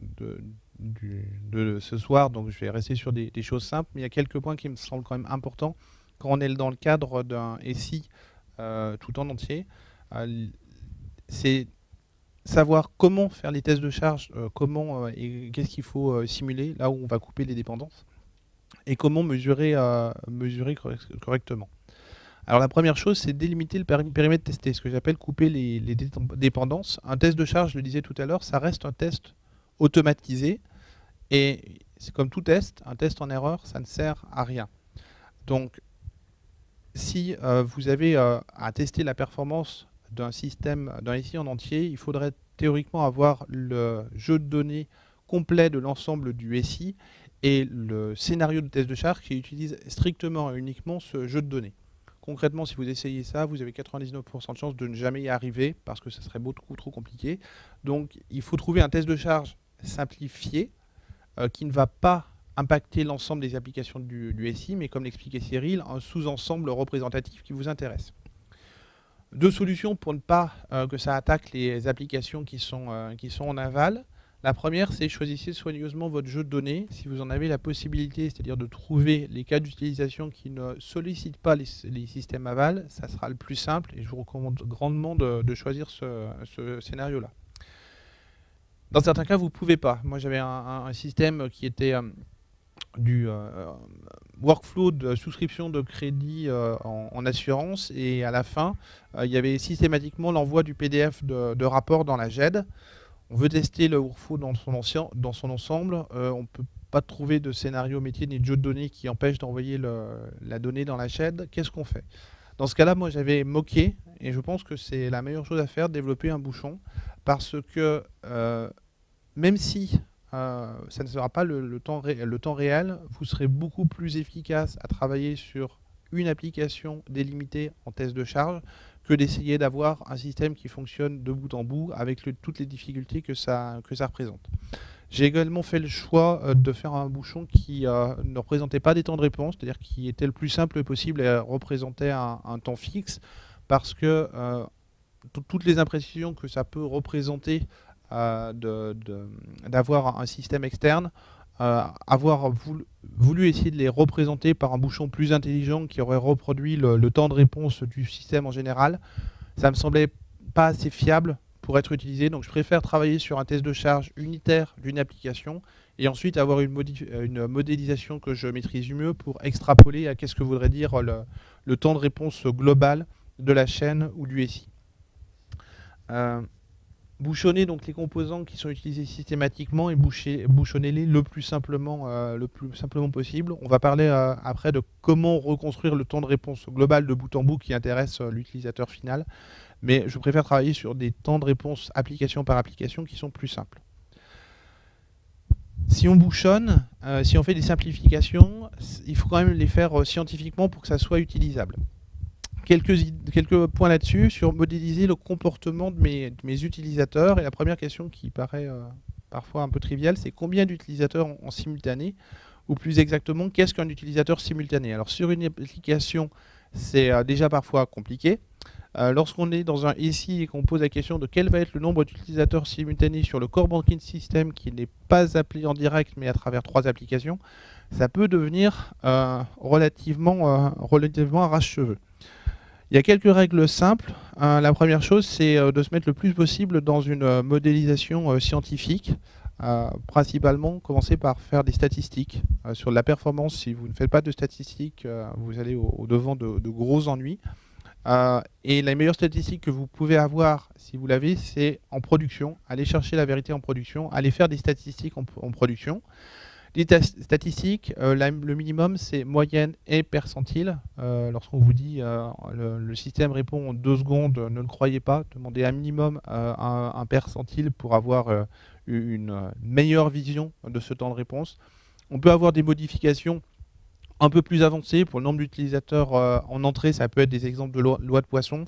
de ce soir, donc je vais rester sur des choses simples. Mais il y a quelques points qui me semblent quand même importants quand on est dans le cadre d'un SI tout en entier. C'est savoir comment faire les tests de charge, et qu'est-ce qu'il faut simuler, là où on va couper les dépendances. Et comment mesurer correctement. Alors la première chose, c'est délimiter le périmètre testé, ce que j'appelle couper les dépendances. Un test de charge, je le disais tout à l'heure, ça reste un test automatisé. Et c'est comme tout test, un test en erreur, ça ne sert à rien. Donc si vous avez à tester la performance d'un système, d'un SI en entier, il faudrait théoriquement avoir le jeu de données complet de l'ensemble du SI et le scénario de test de charge qui utilise strictement et uniquement ce jeu de données. Concrètement, si vous essayez ça, vous avez 99% de chances de ne jamais y arriver parce que ça serait beaucoup trop compliqué. Donc, il faut trouver un test de charge simplifié qui ne va pas impacter l'ensemble des applications du SI, mais comme l'expliquait Cyril, un sous-ensemble représentatif qui vous intéresse. Deux solutions pour ne pas que ça attaque les applications qui sont en aval. La première, c'est choisissez soigneusement votre jeu de données. Si vous en avez la possibilité, c'est-à-dire de trouver les cas d'utilisation qui ne sollicitent pas les systèmes aval, ça sera le plus simple et je vous recommande grandement de choisir ce scénario-là. Dans certains cas, vous ne pouvez pas. Moi, j'avais un système qui était du workflow de souscription de crédit en assurance et à la fin, il y avait systématiquement l'envoi du PDF de rapport dans la GED. On veut tester le workflow dans son ensemble. On ne peut pas trouver de scénario métier ni de jeu de données qui empêche d'envoyer la donnée dans la GED. Qu'est-ce qu'on fait? Dans ce cas-là, moi j'avais moqué, et je pense que c'est la meilleure chose à faire, développer un bouchon, parce que même si ça ne sera pas le temps réel, vous serez beaucoup plus efficace à travailler sur une application délimitée en test de charge que d'essayer d'avoir un système qui fonctionne de bout en bout avec toutes les difficultés que ça représente. J'ai également fait le choix de faire un bouchon qui ne représentait pas des temps de réponse, c'est-à-dire qui était le plus simple possible et représentait un temps fixe, parce que toutes les imprécisions que ça peut représenter d'avoir un système externe, avoir voulu essayer de les représenter par un bouchon plus intelligent qui aurait reproduit le temps de réponse du système en général, ça me semblait pas assez fiable pour être utilisé. Donc je préfère travailler sur un test de charge unitaire d'une application et ensuite avoir une modélisation que je maîtrise mieux pour extrapoler à qu'est-ce que voudrait dire le temps de réponse global de la chaîne ou du SI. Bouchonnez donc les composants qui sont utilisés systématiquement et bouchonnez-les le plus simplement possible. On va parler après de comment reconstruire le temps de réponse global de bout en bout qui intéresse l'utilisateur final. Mais je préfère travailler sur des temps de réponse application par application qui sont plus simples. Si on bouchonne, si on fait des simplifications, il faut quand même les faire scientifiquement pour que ça soit utilisable. Quelques points là-dessus, sur modéliser le comportement de mes utilisateurs. Et la première question qui paraît parfois un peu triviale, c'est combien d'utilisateurs en simultané? Ou plus exactement, qu'est-ce qu'un utilisateur simultané? Alors sur une application, c'est déjà parfois compliqué. Lorsqu'on est dans un SI et qu'on pose la question de quel va être le nombre d'utilisateurs simultanés sur le core banking system qui n'est pas appelé en direct mais à travers 3 applications, ça peut devenir relativement arrache-cheveux. Il y a quelques règles simples. La première chose, c'est de se mettre le plus possible dans une modélisation scientifique. Principalement, commencer par faire des statistiques sur la performance. Si vous ne faites pas de statistiques, vous allez au-devant de gros ennuis. Et la meilleure statistique que vous pouvez avoir, si vous l'avez, c'est en production. Allez chercher la vérité en production. Allez faire des statistiques en production. Les statistiques, le minimum, c'est moyenne et percentile. Lorsqu'on vous dit le système répond en 2 secondes, ne le croyez pas. Demandez un minimum un percentile pour avoir une meilleure vision de ce temps de réponse. On peut avoir des modifications un peu plus avancées pour le nombre d'utilisateurs en entrée. Ça peut être des exemples de loi de Poisson.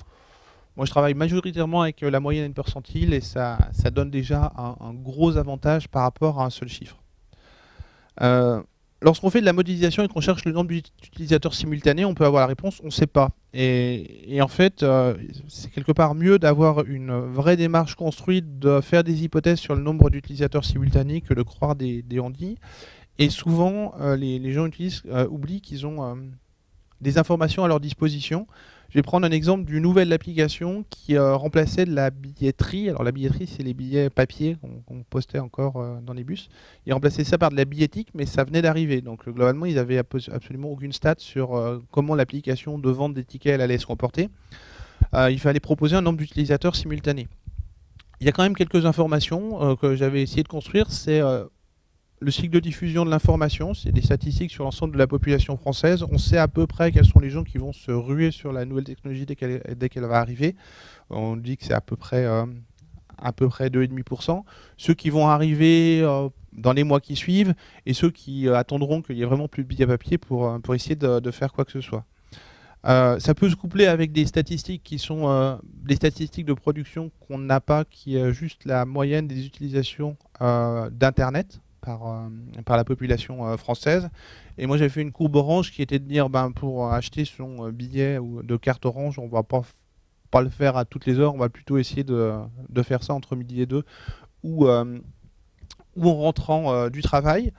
Moi, je travaille majoritairement avec la moyenne et le percentile et ça donne déjà un gros avantage par rapport à un seul chiffre. Lorsqu'on fait de la modélisation et qu'on cherche le nombre d'utilisateurs simultanés, on peut avoir la réponse on ne sait pas. Et en fait, c'est quelque part mieux d'avoir une vraie démarche construite, de faire des hypothèses sur le nombre d'utilisateurs simultanés que de croire des on-dit. Et souvent, les gens oublient qu'ils ont des informations à leur disposition. Je vais prendre un exemple d'une nouvelle application qui remplaçait de la billetterie. Alors la billetterie, c'est les billets papier qu'on postait encore dans les bus. Ils remplaçaient ça par de la billettique, mais ça venait d'arriver. Donc globalement, ils n'avaient absolument aucune stat sur comment l'application de vente des tickets allait se comporter. Il fallait proposer un nombre d'utilisateurs simultanés. Il y a quand même quelques informations que j'avais essayé de construire. C'est le cycle de diffusion de l'information, c'est des statistiques sur l'ensemble de la population française. On sait à peu près quels sont les gens qui vont se ruer sur la nouvelle technologie dès qu'elle va arriver. On dit que c'est à peu près 2,5%. Ceux qui vont arriver dans les mois qui suivent et ceux qui attendront qu'il y ait vraiment plus de billets papier pour essayer de faire quoi que ce soit. Ça peut se coupler avec des statistiques qui sont des statistiques de production qu'on n'a pas, qui est juste la moyenne des utilisations d'Internet par la population française. Et moi, j'avais fait une courbe orange qui était de dire, pour acheter son billet ou de carte orange, on ne va pas le faire à toutes les heures, on va plutôt essayer de faire ça entre midi et 2, ou ou en rentrant du travail.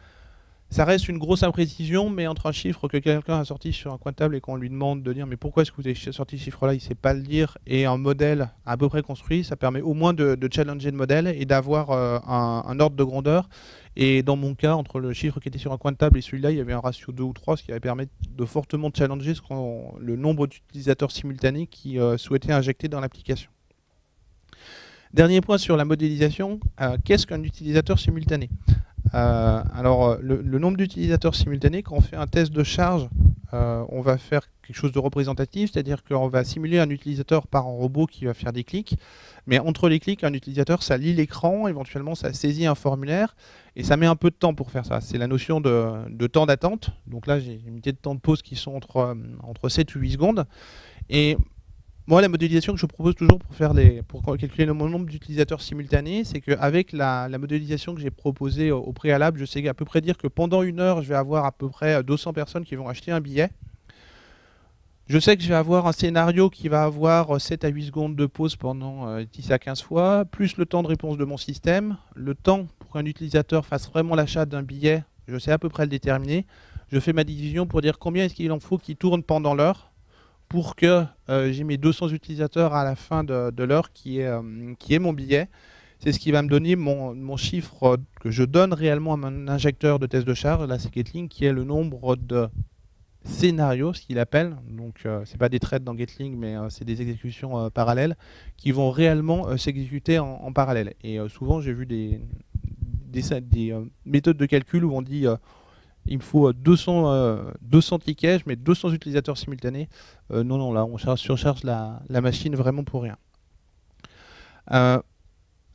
Ça reste une grosse imprécision, mais entre un chiffre que quelqu'un a sorti sur un coin de table et qu'on lui demande de dire mais pourquoi est-ce que vous avez sorti ce chiffre-là, il ne sait pas le dire, et un modèle à peu près construit, ça permet au moins de challenger le modèle et d'avoir un ordre de grandeur. Et dans mon cas, entre le chiffre qui était sur un coin de table et celui-là, il y avait un ratio 2 ou 3, ce qui avait permis de fortement challenger le nombre d'utilisateurs simultanés qui souhaitaient injecter dans l'application. Dernier point sur la modélisation, qu'est-ce qu'un utilisateur simultané ? Alors, le nombre d'utilisateurs simultanés, quand on fait un test de charge, on va faire quelque chose de représentatif, c'est-à-dire qu'on va simuler un utilisateur par un robot qui va faire des clics, mais entre les clics, un utilisateur, ça lit l'écran, éventuellement ça saisit un formulaire, et ça met un peu de temps pour faire ça. C'est la notion de temps d'attente. Donc là, j'ai une unité de temps de pause qui sont entre 7 ou 8 secondes. Et moi, la modélisation que je propose toujours pour calculer le nombre d'utilisateurs simultanés, c'est qu'avec la modélisation que j'ai proposée au préalable, je sais à peu près dire que pendant 1 heure, je vais avoir à peu près 200 personnes qui vont acheter un billet. Je sais que je vais avoir un scénario qui va avoir 7 à 8 secondes de pause pendant 10 à 15 fois, plus le temps de réponse de mon système, le temps pour qu'un utilisateur fasse vraiment l'achat d'un billet, je sais à peu près le déterminer. Je fais ma division pour dire combien est-ce qu'il en faut qui tourne pendant l'heure, pour que j'ai mes 200 utilisateurs à la fin de l'heure qui est mon billet. C'est ce qui va me donner mon chiffre que je donne réellement à mon injecteur de test de charge, là c'est Gatling, qui est le nombre de scénarios, ce qu'il appelle. Donc c'est pas des threads dans Gatling, mais c'est des exécutions parallèles qui vont réellement s'exécuter en parallèle. Et souvent j'ai vu des méthodes de calcul où on dit il me faut 200 tickets, je mets 200 utilisateurs simultanés. Non, là, on surcharge la machine vraiment pour rien.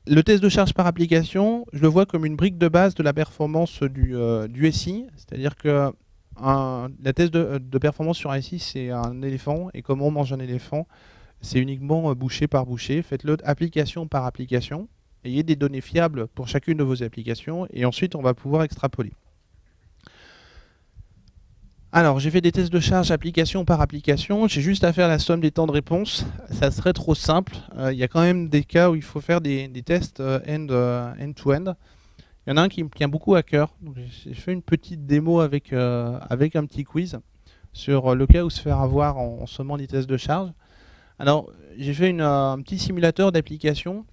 Le test de charge par application, je le vois comme une brique de base de la performance du SI. C'est-à-dire que la test de performance sur un SI, c'est un éléphant. Et comment on mange un éléphant, c'est uniquement bouchée par bouchée. Faites-le application par application. Ayez des données fiables pour chacune de vos applications. Et ensuite, on va pouvoir extrapoler. Alors, j'ai fait des tests de charge application par application. J'ai juste à faire la somme des temps de réponse. Ça serait trop simple. Il y a quand même des cas où il faut faire des tests end-to-end. Il y en a un qui me tient beaucoup à cœur. J'ai fait une petite démo avec un petit quiz sur le cas où se faire avoir en sommant des tests de charge. Alors, j'ai fait un petit simulateur d'application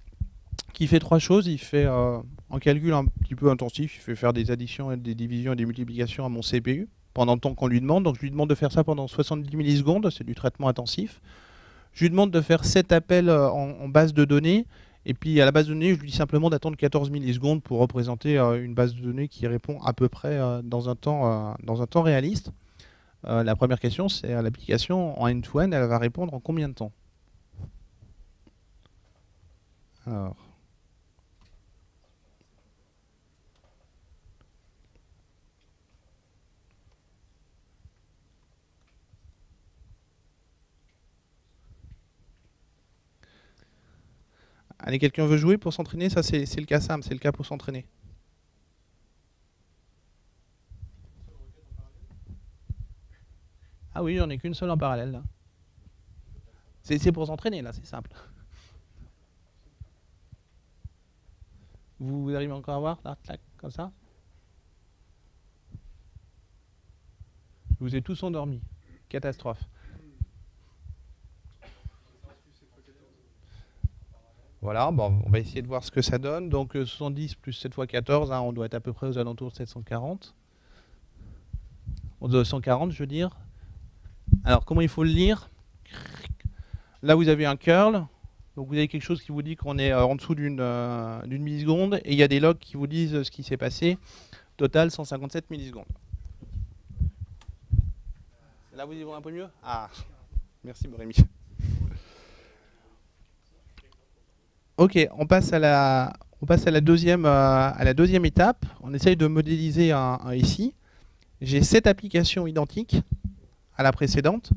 qui fait 3 choses. Il fait un calcul un petit peu intensif. Il fait faire des additions, des divisions et des multiplications à mon CPU pendant le temps qu'on lui demande. Donc je lui demande de faire ça pendant 70 millisecondes, c'est du traitement intensif. Je lui demande de faire 7 appels en base de données, et puis à la base de données, je lui dis simplement d'attendre 14 millisecondes pour représenter une base de données qui répond à peu près dans un temps réaliste. La première question, c'est l'application en end-to-end, elle va répondre en combien de temps? Alors... Allez, quelqu'un veut jouer pour s'entraîner? Ça, c'est le cas simple, c'est le cas pour s'entraîner. Ah oui, j'en ai qu'une seule en parallèle, là. C'est pour s'entraîner, là, c'est simple. Vous arrivez encore à voir, là, tac, comme ça? Vous êtes tous endormis. Catastrophe. Voilà, bon, on va essayer de voir ce que ça donne. Donc 70 plus 7 fois 14, hein, on doit être à peu près aux alentours de 740. 240, je veux dire. Alors, comment il faut le lire? Là, vous avez un curl. Donc, vous avez quelque chose qui vous dit qu'on est en dessous d'une milliseconde. Et il y a des logs qui vous disent ce qui s'est passé. Total, 157 millisecondes. Là, vous y voyez un peu mieux? Ah, merci, Rémi. Ok, on passe à la deuxième étape. On essaye de modéliser un SI. J'ai 7 applications identiques à la précédente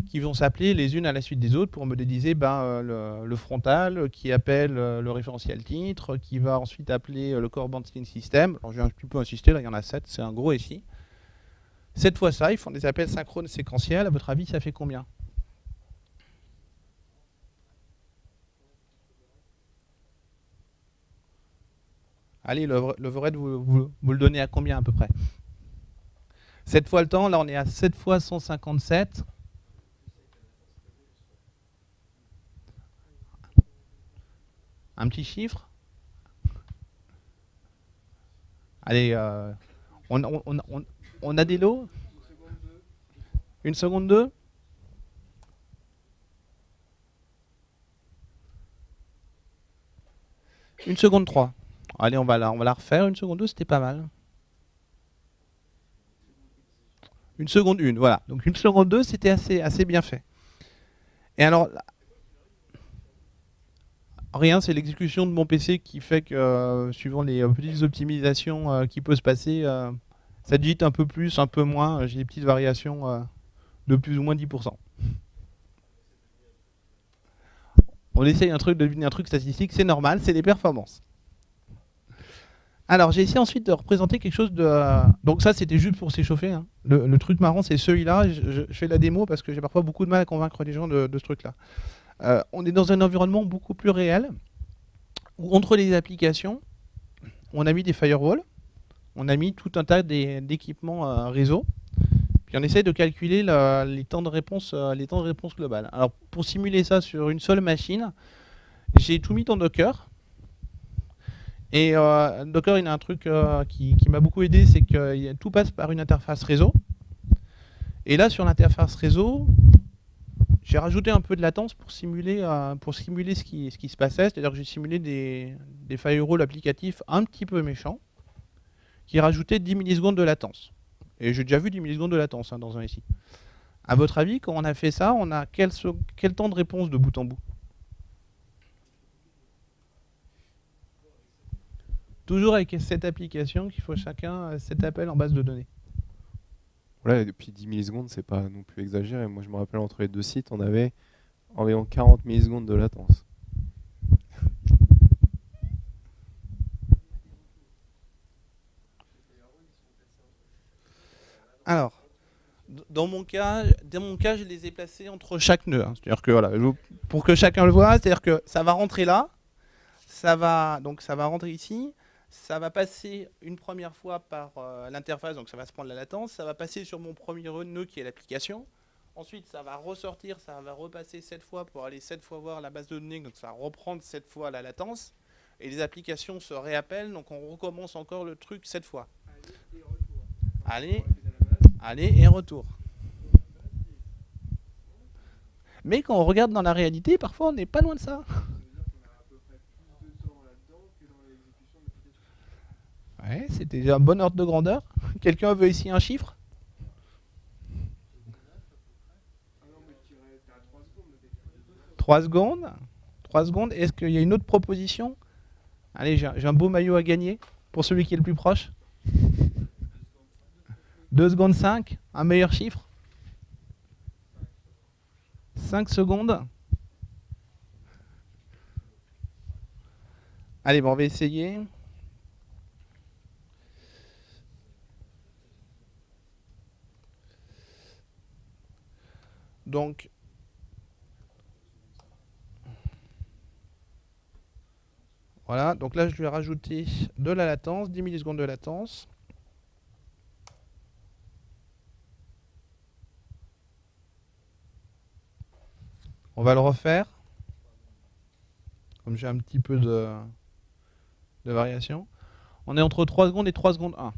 qui vont s'appeler les unes à la suite des autres pour modéliser le frontal qui appelle le référentiel titre, qui va ensuite appeler le core bandskin system. Alors, je vais un petit peu insister, là il y en a 7, c'est un gros SI. 7 fois ça, ils font des appels synchrones séquentiels. À votre avis, ça fait combien? Allez, l'overhead, vous le donnez à combien à peu près? 7 fois le temps, là on est à 7 fois 157. Un petit chiffre. Allez, on a des lots. 1 seconde 2. Une seconde 3. Allez, on va la refaire. 1 seconde 2, c'était pas mal. 1 seconde 1, voilà. Donc 1 seconde 2, c'était assez bien fait. Et alors, rien, c'est l'exécution de mon PC qui fait que, suivant les petites optimisations qui peuvent se passer, ça digite un peu plus, un peu moins. J'ai des petites variations de plus ou moins 10%. On essaye de deviner un truc statistique, c'est normal, c'est des performances. Alors, j'ai essayé ensuite de représenter quelque chose de... donc ça, c'était juste pour s'échauffer. Hein. Le truc marrant, c'est celui-là. Je fais la démo parce que j'ai parfois beaucoup de mal à convaincre les gens de ce truc-là. On est dans un environnement beaucoup plus réel, où entre les applications, on a mis des firewalls, on a mis tout un tas d'équipements réseau, puis on essaie de calculer les temps de réponse globales. Alors, pour simuler ça sur une seule machine, j'ai tout mis dans Docker. Et Docker, il a un truc qui m'a beaucoup aidé, c'est que tout passe par une interface réseau. Et là, sur l'interface réseau, j'ai rajouté un peu de latence pour simuler ce qui se passait. C'est-à-dire que j'ai simulé des firewalls applicatifs un petit peu méchants qui rajoutaient 10 millisecondes de latence. Et j'ai déjà vu 10 millisecondes de latence dans un SI. À votre avis, quand on a fait ça, on a quel temps de réponse de bout en bout? Toujours avec cette application qu'il faut chacun cet appel en base de données. Voilà, et depuis 10 millisecondes, c'est pas non plus exagéré. Moi, je me rappelle, entre les deux sites, on avait environ 40 millisecondes de latence. Alors, dans mon cas, je les ai placés entre chaque nœud. Hein. C'est-à-dire que voilà, pour que chacun le voit, c'est-à-dire que ça va rentrer là, ça va rentrer ici. Ça va passer une première fois par l'interface, donc ça va se prendre la latence. Ça va passer sur mon premier nœud qui est l'application. Ensuite, ça va ressortir, ça va repasser 7 fois pour aller 7 fois voir la base de données. Donc ça va reprendre 7 fois la latence. Et les applications se réappellent, donc on recommence encore le truc 7 fois. Allez et retour. Mais quand on regarde dans la réalité, parfois on n'est pas loin de ça. Ouais, c'était déjà un bon ordre de grandeur. Quelqu'un veut ici un chiffre? 3 secondes. 3 secondes. Est-ce qu'il y a une autre proposition? Allez, j'ai un beau maillot à gagner pour celui qui est le plus proche. 2 secondes 5. Un meilleur chiffre? 5 secondes. Allez, bon, on va essayer. Donc, voilà, donc là je lui ai rajouté de la latence, 10 millisecondes de latence. On va le refaire. Comme j'ai un petit peu de variation. On est entre 3 secondes et 3 secondes 1.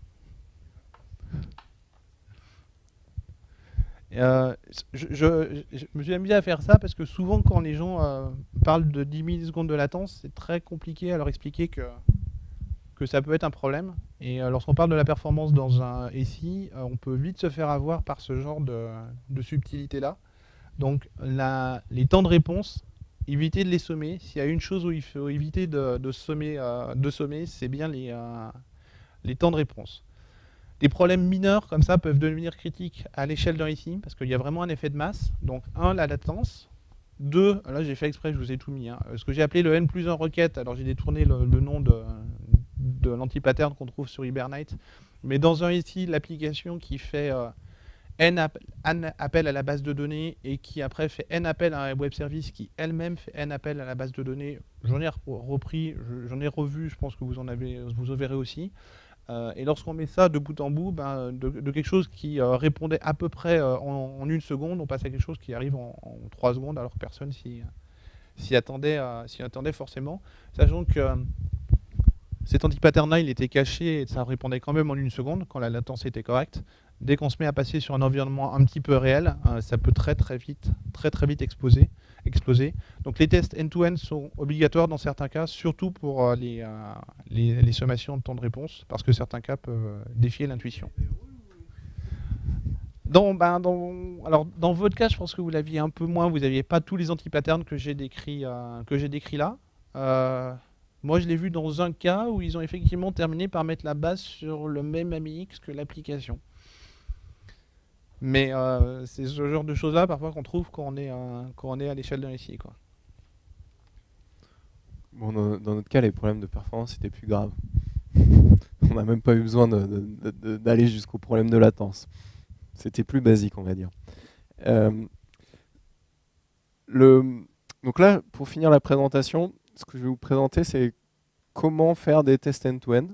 Je me suis amusé à faire ça parce que souvent quand les gens parlent de 10 millisecondes de latence, c'est très compliqué à leur expliquer que ça peut être un problème. Et lorsqu'on parle de la performance dans un SI, on peut vite se faire avoir par ce genre de subtilité-là. Donc les temps de réponse, évitez de les sommer. S'il y a une chose où il faut éviter de sommer, c'est bien les temps de réponse. Des problèmes mineurs comme ça peuvent devenir critiques à l'échelle d'un SI parce qu'il y a vraiment un effet de masse. Donc 1, la latence. 2, là j'ai fait exprès, je vous ai tout mis. Hein, ce que j'ai appelé le N+1 requête. Alors j'ai détourné le nom de l'anti-pattern qu'on trouve sur Hibernate. Mais dans un SI, l'application qui fait N appels à la base de données et qui après fait N appels à un web service qui elle-même fait N appels à la base de données. J'en ai repris, j'en ai revu, je pense que vous en verrez aussi. Et lorsqu'on met ça de bout en bout, de quelque chose qui répondait à peu près en 1 seconde, on passe à quelque chose qui arrive en 3 secondes, alors que personne s'y attendait forcément. Sachant que cet anti-pattern-là, il était caché et ça répondait quand même en 1 seconde, quand la latence était correcte. Dès qu'on se met à passer sur un environnement un petit peu réel, ça peut très vite exploser. Donc les tests end-to-end sont obligatoires dans certains cas, surtout pour les sommations de temps de réponse, parce que certains cas peuvent défier l'intuition. Alors, dans votre cas, je pense que vous l'aviez un peu moins, vous n'aviez pas tous les anti-patterns que j'ai décrits là. Moi, je l'ai vu dans un cas où ils ont effectivement terminé par mettre la base sur le même AMIX que l'application. Mais c'est ce genre de choses-là, parfois, qu'on trouve quand on est à l'échelle d'un SI, quoi. Bon, dans notre cas, les problèmes de performance étaient plus graves. On n'a même pas eu besoin d'aller jusqu'au problème de latence. C'était plus basique, on va dire. Donc là, pour finir la présentation, ce que je vais vous présenter, c'est comment faire des tests end-to-end.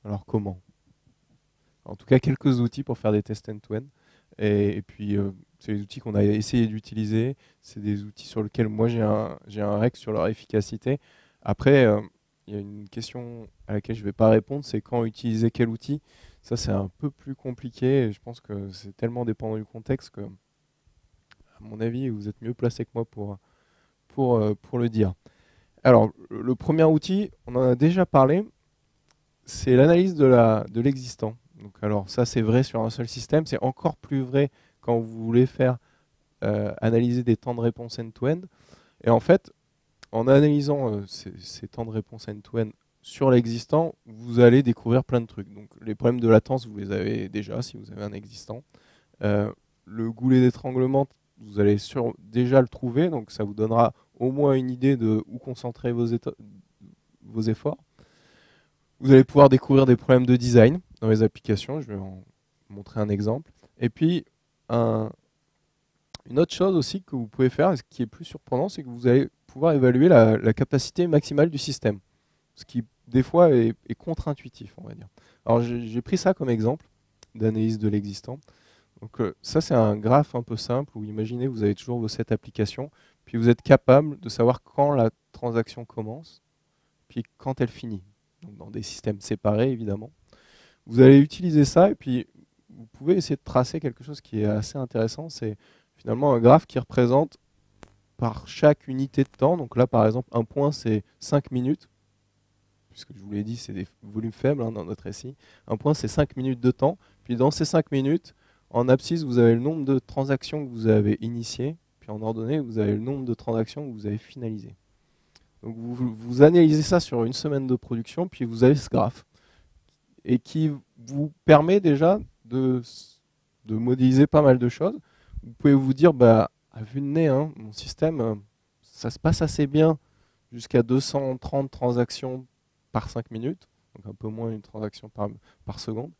Alors comment? En tout cas, quelques outils pour faire des tests end-to-end. Et puis, c'est des outils qu'on a essayé d'utiliser. C'est des outils sur lesquels moi, j'ai un rec sur leur efficacité. Après, il y a une question à laquelle je ne vais pas répondre, c'est quand utiliser quel outil. Ça, c'est un peu plus compliqué. Et je pense que c'est tellement dépendant du contexte que, à mon avis, vous êtes mieux placé que moi pour le dire. Alors, le premier outil, on en a déjà parlé, c'est l'analyse de l'existant. Donc, alors ça, c'est vrai sur un seul système. C'est encore plus vrai quand vous voulez faire analyser des temps de réponse end-to-end. Et en fait, en analysant ces temps de réponse end-to-end sur l'existant, vous allez découvrir plein de trucs. Donc, les problèmes de latence, vous les avez déjà si vous avez un existant. Le goulet d'étranglement, vous allez déjà le trouver, donc ça vous donnera au moins une idée de où concentrer vos efforts. Vous allez pouvoir découvrir des problèmes de design dans les applications, je vais en montrer un exemple. Et puis, une autre chose aussi que vous pouvez faire, et ce qui est plus surprenant, c'est que vous allez pouvoir évaluer la capacité maximale du système, ce qui des fois est contre-intuitif, on va dire. Alors j'ai pris ça comme exemple d'analyse de l'existant. Donc ça, c'est un graphe un peu simple où imaginez vous avez toujours vos 7 applications, puis vous êtes capable de savoir quand la transaction commence, puis quand elle finit. Donc, dans des systèmes séparés, évidemment. Vous allez utiliser ça, et puis vous pouvez essayer de tracer quelque chose qui est assez intéressant. C'est finalement un graphe qui représente par chaque unité de temps. Donc là, par exemple, un point, c'est 5 minutes. Puisque je vous l'ai dit, c'est des volumes faibles dans notre SI. Un point, c'est 5 minutes de temps. Puis dans ces 5 minutes, en abscisse, vous avez le nombre de transactions que vous avez initiées. Puis en ordonnée, vous avez le nombre de transactions que vous avez finalisées. Donc vous analysez ça sur une semaine de production, puis vous avez ce graphe. Et qui vous permet déjà de modéliser pas mal de choses. Vous pouvez vous dire, à vue de nez, mon système, ça se passe assez bien jusqu'à 230 transactions par 5 minutes, donc un peu moins une transaction par seconde.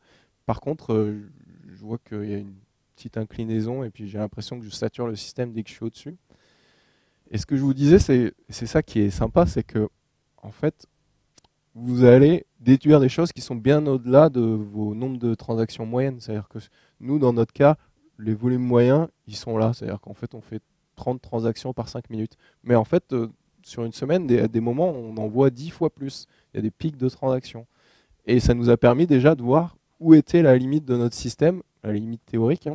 Par contre, je vois qu'il y a une petite inclinaison et puis j'ai l'impression que je sature le système dès que je suis au-dessus. Et ce que je vous disais, c'est ça qui est sympa, c'est que en fait, vous allez déduire des choses qui sont bien au-delà de vos nombres de transactions moyennes. C'est-à-dire que nous, dans notre cas, les volumes moyens, ils sont là. C'est-à-dire qu'en fait, on fait 30 transactions par 5 minutes. Mais en fait, sur une semaine, à des moments, on en voit 10 fois plus. Il y a des pics de transactions. Et ça nous a permis déjà de voir où était la limite de notre système, la limite théorique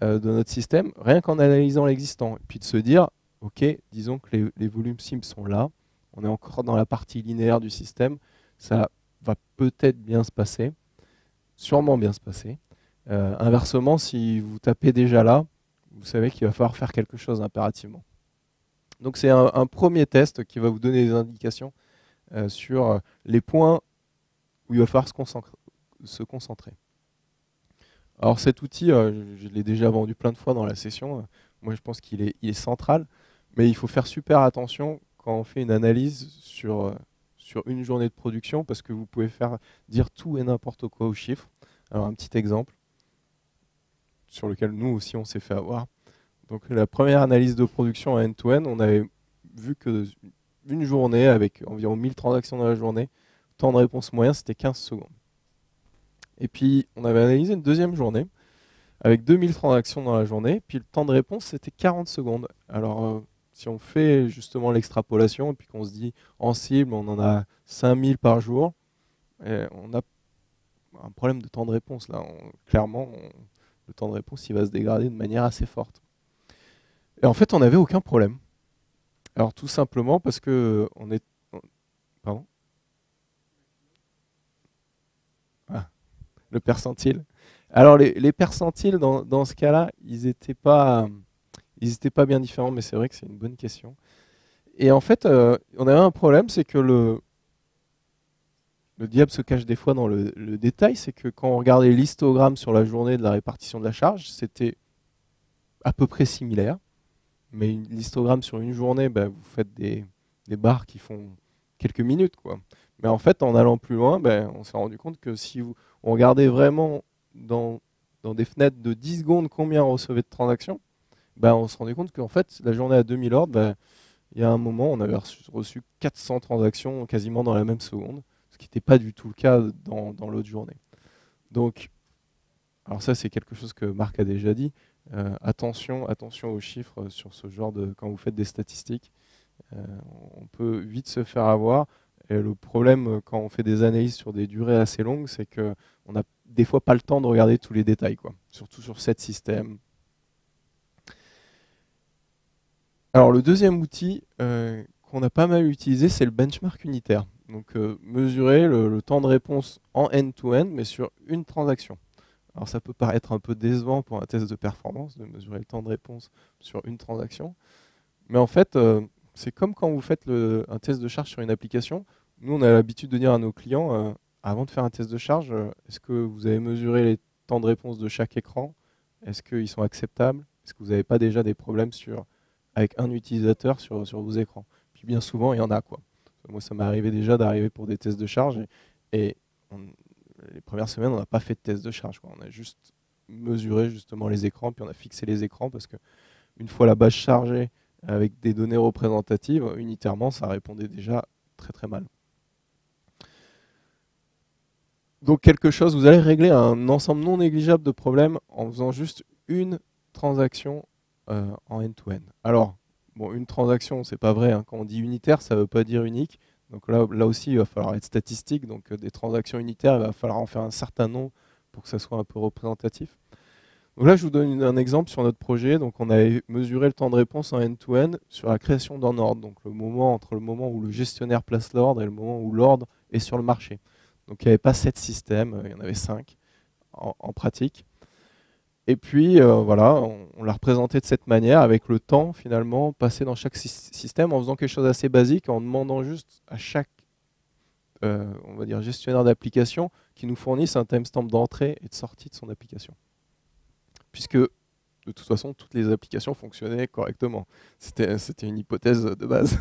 de notre système, rien qu'en analysant l'existant. Et puis de se dire, OK, disons que les volumes simples sont là, on est encore dans la partie linéaire du système, ça va peut-être bien se passer, sûrement bien se passer. Inversement, si vous tapez déjà là, vous savez qu'il va falloir faire quelque chose impérativement. Donc c'est un premier test qui va vous donner des indications sur les points où il va falloir se concentrer. Alors cet outil, je l'ai déjà vendu plein de fois dans la session, moi je pense qu'il est central, mais il faut faire super attention quand on fait une analyse sur une journée de production, parce que vous pouvez dire tout et n'importe quoi aux chiffres. Alors un petit exemple. sur lequel nous aussi on s'est fait avoir. Donc la première analyse de production en end-to-end, on avait vu que une journée avec environ 1000 transactions dans la journée, temps de réponse moyen c'était 15 secondes. Et puis on avait analysé une deuxième journée avec 2000 transactions dans la journée, puis le temps de réponse c'était 40 secondes. Alors si on fait justement l'extrapolation et puis qu'on se dit en cible on en a 5000 par jour, on a un problème de temps de réponse là. Clairement, le temps de réponse il va se dégrader de manière assez forte. Et en fait, on n'avait aucun problème. Alors tout simplement parce que on est... Pardon ? Ah, le percentile. Alors les percentiles dans ce cas-là, ils n'étaient pas bien différents, mais c'est vrai que c'est une bonne question. Et en fait, on avait un problème, c'est que le diable se cache des fois dans le détail, c'est que quand on regardait l'histogramme sur la journée de la répartition de la charge, c'était à peu près similaire. Mais l'histogramme sur une journée, bah, vous faites des barres qui font quelques minutes, quoi. Mais en fait, en allant plus loin, bah, on s'est rendu compte que si on regardait vraiment dans des fenêtres de 10 secondes combien on recevait de transactions, bah, on se rendait compte qu'en fait, la journée à 2000 ordres, bah, il y a un moment, on avait reçu 400 transactions quasiment dans la même seconde, ce qui n'était pas du tout le cas dans l'autre journée. Donc, alors ça, c'est quelque chose que Marc a déjà dit. Attention aux chiffres sur ce genre de... Quand vous faites des statistiques, on peut vite se faire avoir. Et le problème, quand on fait des analyses sur des durées assez longues, c'est qu'on n'a des fois pas le temps de regarder tous les détails, quoi. Surtout sur 7 systèmes. Alors le deuxième outil qu'on a pas mal utilisé, c'est le benchmark unitaire. Donc mesurer le temps de réponse en end-to-end, mais sur une transaction. Alors ça peut paraître un peu décevant pour un test de performance, de mesurer le temps de réponse sur une transaction. Mais en fait, c'est comme quand vous faites un test de charge sur une application. Nous, on a l'habitude de dire à nos clients, avant de faire un test de charge, est-ce que vous avez mesuré les temps de réponse de chaque écran? Est-ce qu'ils sont acceptables? Est-ce que vous n'avez pas déjà des problèmes avec un utilisateur sur vos écrans? Puis bien souvent, il y en a, quoi. Moi, ça m'est arrivé déjà d'arriver pour des tests de charge et les premières semaines, on n'a pas fait de test de charge, quoi. On a juste mesuré justement les écrans, puis on a fixé les écrans parce que une fois la base chargée avec des données représentatives, unitairement, ça répondait déjà très très mal. Donc vous allez régler un ensemble non négligeable de problèmes en faisant juste une transaction en end-to-end. Alors, bon, une transaction, c'est pas vrai, hein. Quand on dit unitaire, ça ne veut pas dire unique. Donc là aussi, il va falloir être statistique. Donc des transactions unitaires, il va falloir en faire un certain nombre pour que ça soit un peu représentatif. Donc là, je vous donne un exemple sur notre projet. Donc on avait mesuré le temps de réponse en end-to-end sur la création d'un ordre. Donc entre le moment où le gestionnaire place l'ordre et le moment où l'ordre est sur le marché. Donc il n'y avait pas 7 systèmes, il y en avait 5 en pratique. Et puis voilà, on l'a représenté de cette manière, avec le temps finalement passé dans chaque système en faisant quelque chose d'assez basique, en demandant juste à chaque on va dire gestionnaire d'application qui nous fournisse un timestamp d'entrée et de sortie de son application. Puisque de toute façon, toutes les applications fonctionnaient correctement. C'était une hypothèse de base.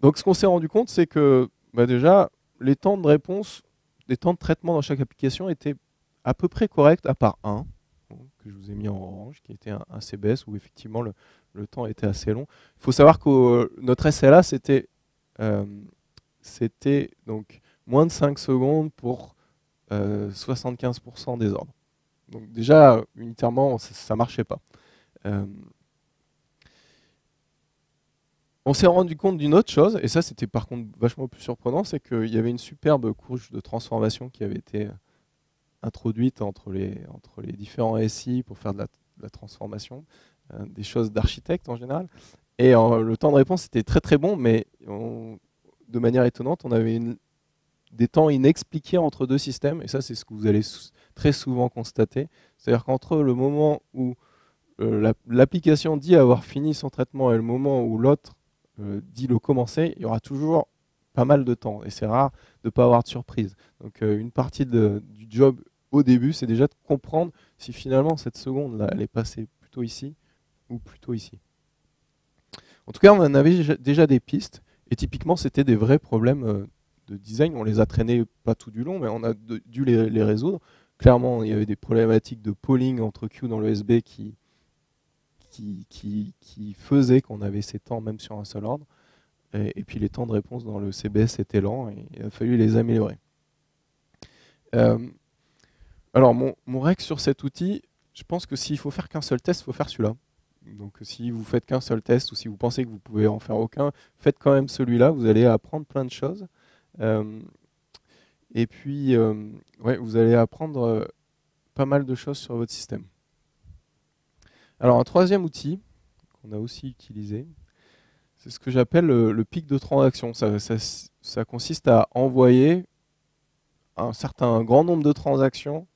Donc ce qu'on s'est rendu compte, c'est que déjà, les temps de réponse, les temps de traitement dans chaque application étaient à peu près corrects, à part un, que je vous ai mis en orange, qui était un CBS, où effectivement le temps était assez long. Il faut savoir que notre SLA, c'était donc moins de 5 secondes pour 75% des ordres. Donc déjà, unitairement, ça ne marchait pas. On s'est rendu compte d'une autre chose, et ça c'était par contre vachement plus surprenant, c'est qu'il y avait une superbe couche de transformation qui avait été introduite entre les différents SI pour faire de la transformation, des choses d'architecte en général. Et le temps de réponse était très très bon, mais de manière étonnante, on avait des temps inexpliqués entre deux systèmes, et ça c'est ce que vous allez très souvent constater. C'est-à-dire qu'entre le moment où l'application dit avoir fini son traitement et le moment où l'autre dit le commencer, il y aura toujours pas mal de temps, et c'est rare de ne pas avoir de surprise. Donc une partie du job au début, c'est déjà de comprendre si finalement cette seconde-là, elle est passée plutôt ici ou plutôt ici. En tout cas, on en avait déjà des pistes, et typiquement, c'était des vrais problèmes de design. On les a traînés pas tout du long, mais on a dû les résoudre. clairement, il y avait des problématiques de polling entre queues dans le USB qui faisaient qu'on avait ces temps même sur un seul ordre. Et puis les temps de réponse dans le CBS étaient lents et il a fallu les améliorer. Alors mon règle sur cet outil, je pense que s'il faut faire qu'un seul test, il faut faire celui-là. Donc si vous faites qu'un seul test ou si vous pensez que vous pouvez en faire aucun, faites quand même celui-là, vous allez apprendre plein de choses. Et puis, ouais, vous allez apprendre pas mal de choses sur votre système. Alors un troisième outil qu'on a aussi utilisé, c'est ce que j'appelle le pic de transaction. Ça consiste à envoyer un grand nombre de transactions,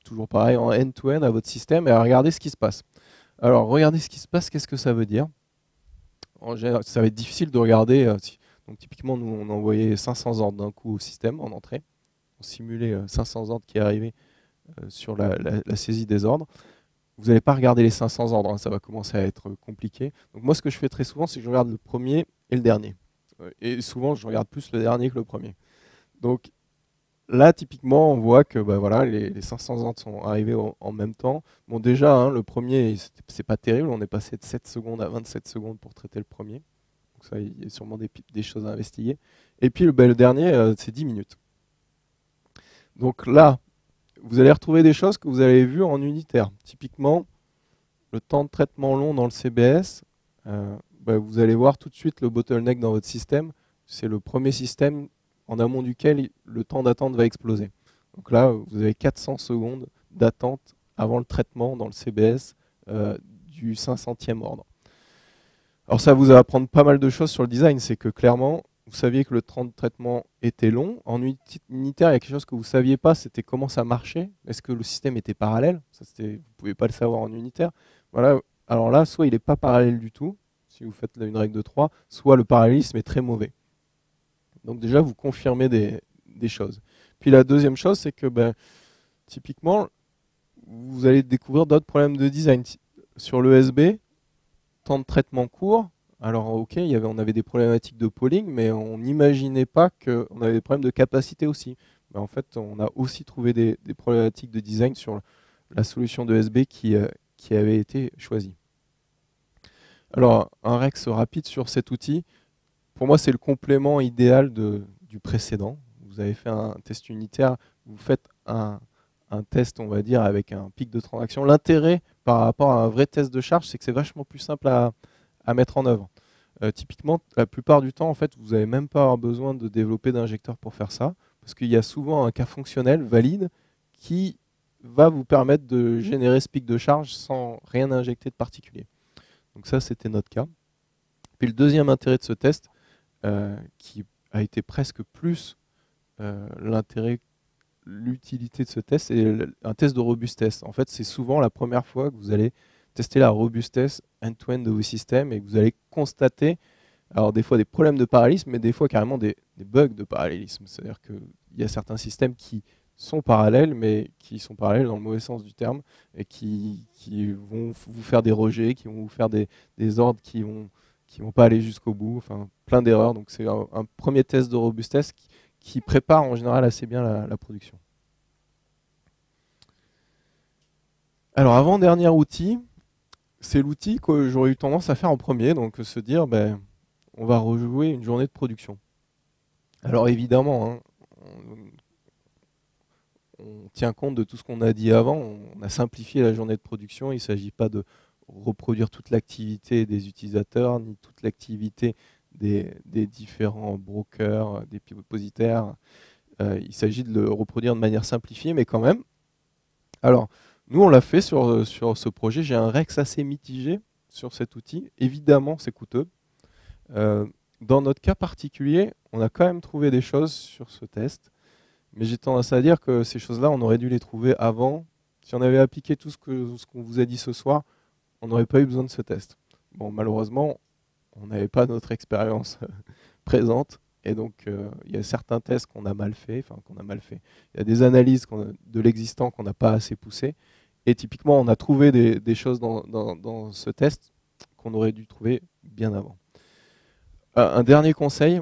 toujours pareil, en end-to-end à votre système et à regarder ce qui se passe. Alors, regarder ce qui se passe, qu'est-ce que ça veut dire? En général, ça va être difficile de regarder. Donc, typiquement, nous, on envoyait 500 ordres d'un coup au système en entrée. On simulait 500 ordres qui arrivaient sur la saisie des ordres. Vous n'allez pas regarder les 500 ordres, hein, ça va commencer à être compliqué. Donc moi, ce que je fais très souvent, c'est que je regarde le premier et le dernier. Et souvent, je regarde plus le dernier que le premier. Donc là, typiquement, on voit que bah, voilà, les 500 ordres sont arrivés en même temps. Bon, déjà, hein, le premier, c'est pas terrible. On est passé de 7 secondes à 27 secondes pour traiter le premier. Donc ça, il y a sûrement des choses à investiguer. Et puis le dernier, c'est 10 minutes. Donc là, vous allez retrouver des choses que vous avez vues en unitaire. Typiquement, le temps de traitement long dans le CBS, bah, vous allez voir tout de suite le bottleneck dans votre système. C'est le premier système en amont duquel le temps d'attente va exploser. Donc là, vous avez 400 secondes d'attente avant le traitement dans le CBS du 500e ordre. Alors ça vous va apprendre pas mal de choses sur le design, c'est que clairement, vous saviez que le temps de traitement était long. En unitaire, il y a quelque chose que vous ne saviez pas, c'était comment ça marchait. Est-ce que le système était parallèle? Ça, vous ne pouvez pas le savoir en unitaire. Voilà. Alors là, soit il n'est pas parallèle du tout, si vous faites une règle de 3, soit le parallélisme est très mauvais. Donc déjà, vous confirmez des choses. Puis la deuxième chose, c'est que typiquement, vous allez découvrir d'autres problèmes de design. Sur l'ESB, temps de traitement court. Alors ok, on avait des problématiques de polling, mais on n'imaginait pas qu'on avait des problèmes de capacité aussi. Ben, en fait, on a aussi trouvé des problématiques de design sur la solution de SB qui avait été choisie. Alors, un Rex rapide sur cet outil. Pour moi, c'est le complément idéal du précédent. Vous avez fait un test unitaire, vous faites un test, on va dire, avec un pic de transaction. L'intérêt par rapport à un vrai test de charge, c'est que c'est vachement plus simple à mettre en œuvre. Typiquement, la plupart du temps, en fait, vous n'avez même pas avoir besoin de développer d'injecteur pour faire ça, parce qu'il y a souvent un cas fonctionnel valide qui va vous permettre de générer ce pic de charge sans rien injecter de particulier. Donc ça, c'était notre cas. Puis le deuxième intérêt de ce test, qui a été presque plus l'utilité de ce test, c'est un test de robustesse. En fait, c'est souvent la première fois que vous allez tester la robustesse end-to-end de vos systèmes et que vous allez constater, alors des fois des problèmes de parallélisme, mais des fois carrément des bugs de parallélisme. C'est-à-dire qu'il y a certains systèmes qui sont parallèles, mais qui sont parallèles dans le mauvais sens du terme, et qui vont vous faire des rejets, qui vont vous faire des ordres qui vont pas aller jusqu'au bout, enfin plein d'erreurs. Donc c'est un premier test de robustesse qui prépare en général assez bien la production. Alors avant-dernier outil, c'est l'outil que j'aurais eu tendance à faire en premier, donc se dire on va rejouer une journée de production. Alors évidemment, hein, on tient compte de tout ce qu'on a dit avant, on a simplifié la journée de production, il ne s'agit pas de reproduire toute l'activité des utilisateurs, ni toute l'activité des différents brokers, des dépositaires. Il s'agit de le reproduire de manière simplifiée, mais quand même. Alors, nous, on l'a fait sur ce projet. J'ai un Rex assez mitigé sur cet outil. Évidemment, c'est coûteux. Dans notre cas particulier, on a quand même trouvé des choses sur ce test. Mais j'ai tendance à dire que ces choses-là, on aurait dû les trouver avant. Si on avait appliqué tout ce qu'on vous a dit ce soir, on n'aurait pas eu besoin de ce test. Bon, malheureusement, on n'avait pas notre expérience présente. Et donc, il y a certains tests qu'on a mal fait. Il y a des analyses de l'existant qu'on n'a pas assez poussées. Et typiquement, on a trouvé des choses dans ce test qu'on aurait dû trouver bien avant. Un dernier conseil,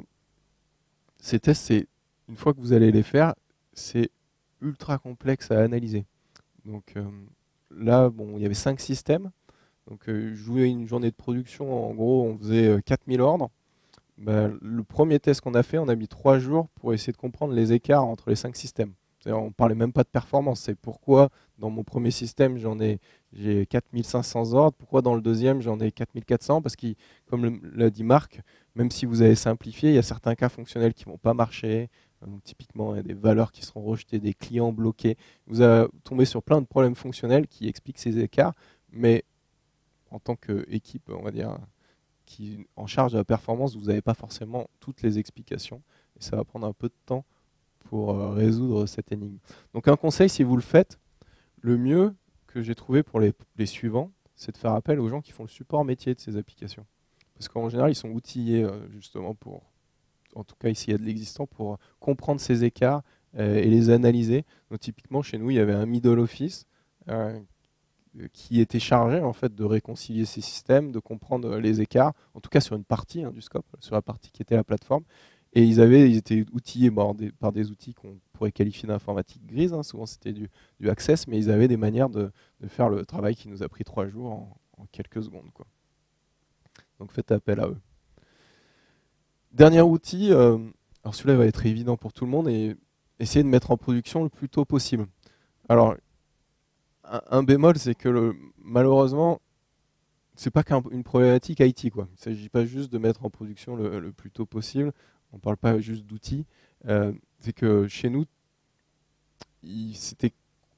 ces tests, une fois que vous allez les faire, c'est ultra complexes à analyser. Donc là, bon, il y avait 5 systèmes. Donc je jouais une journée de production, en gros, on faisait 4000 ordres. Bah, le premier test qu'on a fait, on a mis 3 jours pour essayer de comprendre les écarts entre les 5 systèmes. On ne parlait même pas de performance. C'est pourquoi dans mon premier système, j'ai 4500 ordres. Pourquoi dans le deuxième, j'en ai 4400? Parce que, comme l'a dit Marc, même si vous avez simplifié, il y a certains cas fonctionnels qui ne vont pas marcher. Donc, typiquement, il y a des valeurs qui seront rejetées, des clients bloqués. Vous allez tomber sur plein de problèmes fonctionnels qui expliquent ces écarts. Mais en tant qu'équipe, on va dire, qui en charge de la performance, vous n'avez pas forcément toutes les explications. Et ça va prendre un peu de temps pour résoudre cette énigme. Donc un conseil, si vous le faites, le mieux que j'ai trouvé pour les suivants, c'est de faire appel aux gens qui font le support métier de ces applications. Parce qu'en général, ils sont outillés justement pour, en tout cas ici il y a de l'existant, pour comprendre ces écarts et les analyser. Donc typiquement chez nous, il y avait un middle office qui était chargé en fait de réconcilier ces systèmes, de comprendre les écarts, en tout cas sur une partie du scope, sur la partie qui était la plateforme. Et ils étaient outillés par des outils qu'on pourrait qualifier d'informatique grise, souvent c'était du Access, mais ils avaient des manières de faire le travail qui nous a pris 3 jours en quelques secondes, quoi. Donc faites appel à eux. Dernier outil, alors celui-là va être évident pour tout le monde, et essayez de mettre en production le plus tôt possible. Alors, un bémol, c'est que malheureusement, c'est pas qu'une problématique IT, quoi. Il ne s'agit pas juste de mettre en production le plus tôt possible. On ne parle pas juste d'outils. C'est que chez nous,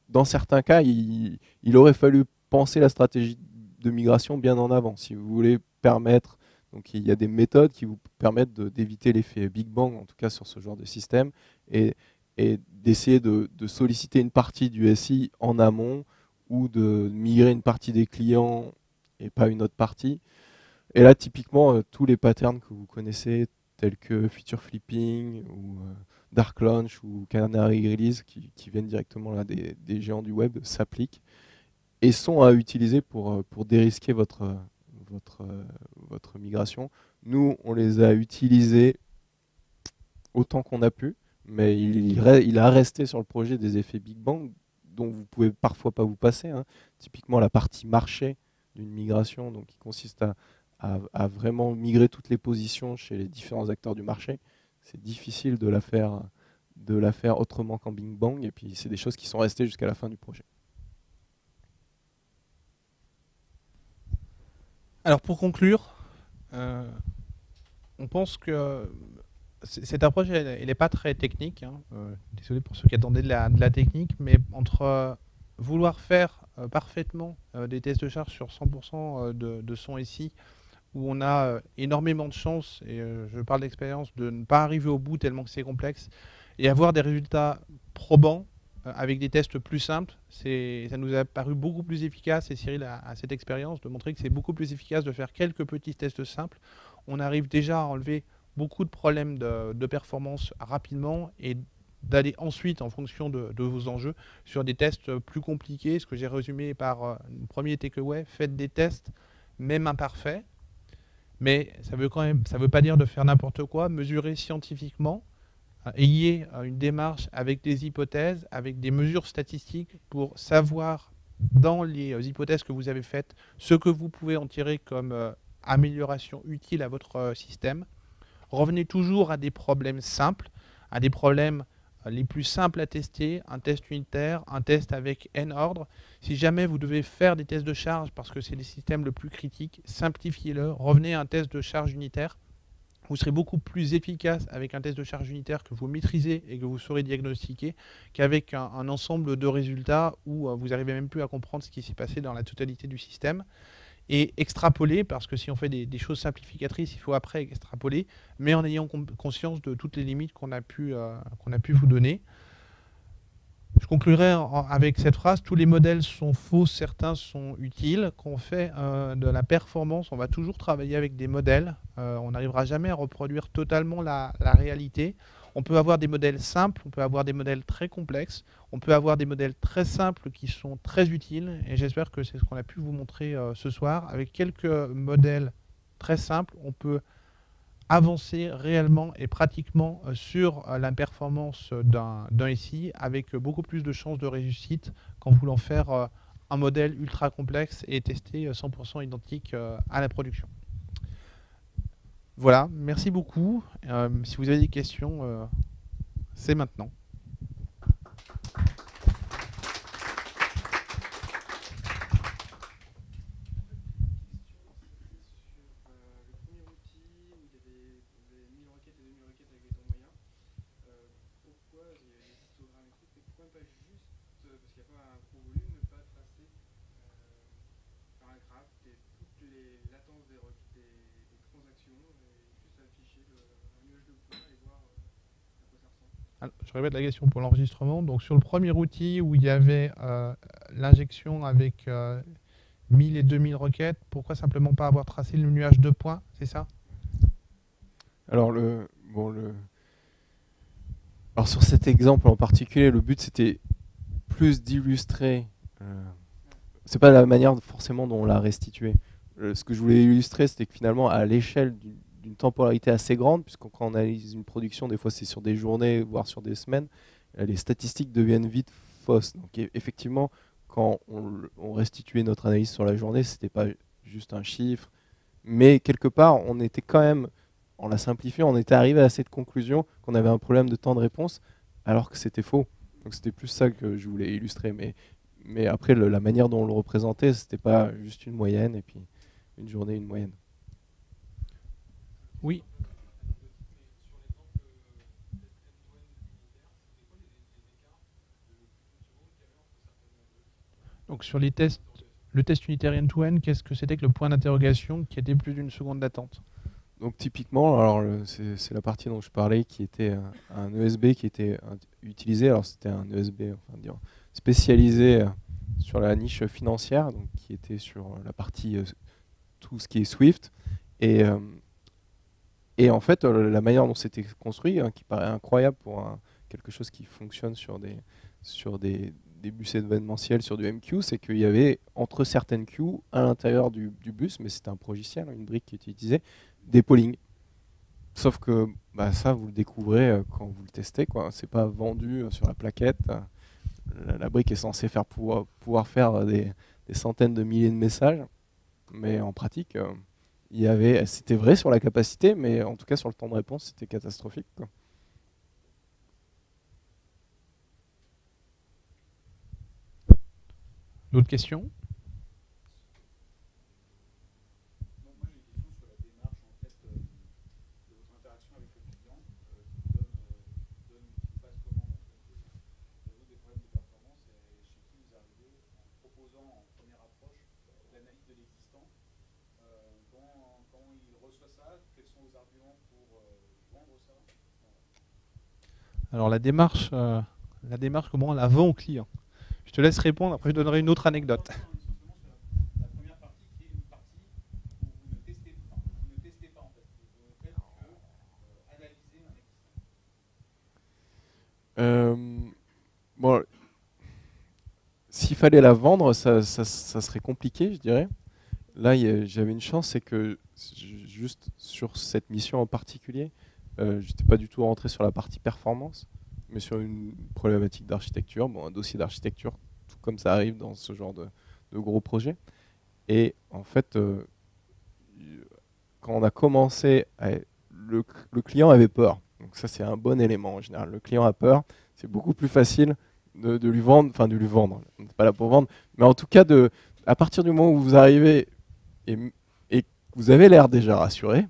dans certains cas, il aurait fallu penser la stratégie de migration bien en avant. Si vous voulez permettre, donc il y a des méthodes qui vous permettent d'éviter l'effet Big Bang, en tout cas sur ce genre de système, et d'essayer de solliciter une partie du SI en amont, ou de migrer une partie des clients et pas une autre partie. Et là, typiquement, tous les patterns que vous connaissez, tels que Feature Flipping, ou Dark Launch, ou Canary Release, qui viennent directement là, des géants du web, s'appliquent et sont à utiliser pour dérisquer votre migration. Nous, on les a utilisés autant qu'on a pu, mais il a resté sur le projet des effets Big Bang, dont vous pouvez parfois pas vous passer. Typiquement la partie marché d'une migration, donc qui consiste à vraiment migrer toutes les positions chez les différents acteurs du marché. C'est difficile de la faire autrement qu'en Big Bang, et puis c'est des choses qui sont restées jusqu'à la fin du projet. Alors pour conclure, on pense que cette approche, elle n'est pas très technique. Désolé pour ceux qui attendaient de la technique, mais entre vouloir faire parfaitement des tests de charge sur 100% de son SI, où on a énormément de chance, et je parle d'expérience, de ne pas arriver au bout tellement que c'est complexe, et avoir des résultats probants avec des tests plus simples, ça nous a paru beaucoup plus efficace, et Cyril a cette expérience de montrer que c'est beaucoup plus efficace de faire quelques petits tests simples. On arrive déjà à enlever beaucoup de problèmes de performance rapidement, et d'aller ensuite, en fonction de vos enjeux, sur des tests plus compliqués. Ce que j'ai résumé par le premier takeaway: faites des tests, même imparfaits, mais ça veut pas dire de faire n'importe quoi. Mesurez scientifiquement, ayez une démarche avec des hypothèses, avec des mesures statistiques, pour savoir dans les hypothèses que vous avez faites ce que vous pouvez en tirer comme amélioration utile à votre système. Revenez toujours à des problèmes simples, à des problèmes les plus simples à tester, un test unitaire, un test avec n ordres. Si jamais vous devez faire des tests de charge parce que c'est les systèmes le plus critiques, simplifiez-le, revenez à un test de charge unitaire. Vous serez beaucoup plus efficace avec un test de charge unitaire que vous maîtrisez et que vous saurez diagnostiquer, qu'avec un ensemble de résultats où vous n'arrivez même plus à comprendre ce qui s'est passé dans la totalité du système. Et extrapoler, parce que si on fait des choses simplificatrices, il faut après extrapoler, mais en ayant conscience de toutes les limites qu'on a pu vous donner. Je conclurai avec cette phrase: tous les modèles sont faux, certains sont utiles. Quand on fait de la performance, on va toujours travailler avec des modèles. On n'arrivera jamais à reproduire totalement la réalité. On peut avoir des modèles simples, on peut avoir des modèles très complexes, on peut avoir des modèles très simples qui sont très utiles, et j'espère que c'est ce qu'on a pu vous montrer ce soir. Avec quelques modèles très simples, on peut avancer réellement et pratiquement sur la performance d'un SI avec beaucoup plus de chances de réussite qu'en voulant faire un modèle ultra complexe et tester 100% identique à la production. Voilà, merci beaucoup. Si vous avez des questions, c'est maintenant. Je répète la question pour l'enregistrement. Donc sur le premier outil où il y avait l'injection avec 1000 et 2000 requêtes, pourquoi simplement pas avoir tracé le nuage de points, c'est ça? Alors, Alors sur cet exemple en particulier, le but c'était plus d'illustrer. C'est pas la manière forcément dont on l'a restitué. Ce que je voulais illustrer, c'était que finalement, à l'échelle d'une temporalité assez grande, puisque quand on analyse une production, des fois c'est sur des journées, voire sur des semaines, les statistiques deviennent vite fausses. Donc effectivement, quand on restituait notre analyse sur la journée, c'était pas juste un chiffre, mais quelque part, on était quand même, en la simplifiant, on était arrivé à cette conclusion qu'on avait un problème de temps de réponse, alors que c'était faux. Donc c'était plus ça que je voulais illustrer. Mais après, la manière dont on le représentait, c'était pas juste une moyenne, et puis une journée, une moyenne. Oui. Donc sur les tests, le test unitaire end-to-end, qu'est-ce que c'était que le point d'interrogation qui était plus d'une seconde d'attente? Donc typiquement, alors c'est la partie dont je parlais qui était un ESB qui était utilisé. Alors c'était un ESB enfin, dire, spécialisé sur la niche financière, donc qui était sur la partie tout ce qui est Swift. Et en fait, la manière dont c'était construit, qui paraît incroyable pour quelque chose qui fonctionne sur des bus événementiels, sur du MQ, c'est qu'il y avait entre certaines queues à l'intérieur du bus, mais c'était un progiciel, une brique qui était utilisée, des pollings. Sauf que ça, vous le découvrez quand vous le testez. Ce n'est pas vendu sur la plaquette. La brique est censée pouvoir faire des centaines de milliers de messages. Mais en pratique, c'était vrai sur la capacité, mais en tout cas sur le temps de réponse, c'était catastrophique, quoi. D'autres questions? Alors la démarche, comment on la vend au client? Je te laisse répondre, après je donnerai une autre anecdote. Bon, s'il fallait la vendre, ça serait compliqué, je dirais. Là, j'avais une chance, c'est que juste sur cette mission en particulier, j'étais pas du tout rentré sur la partie performance, mais sur une problématique d'architecture, un dossier d'architecture, tout comme ça arrive dans ce genre de gros projet. Et en fait, quand on a commencé, le client avait peur. Donc ça, c'est un bon élément en général. Le client a peur, c'est beaucoup plus facile de lui vendre, enfin de lui vendre, on n'est pas là pour vendre, mais en tout cas, à partir du moment où vous arrivez et que vous avez l'air déjà rassuré,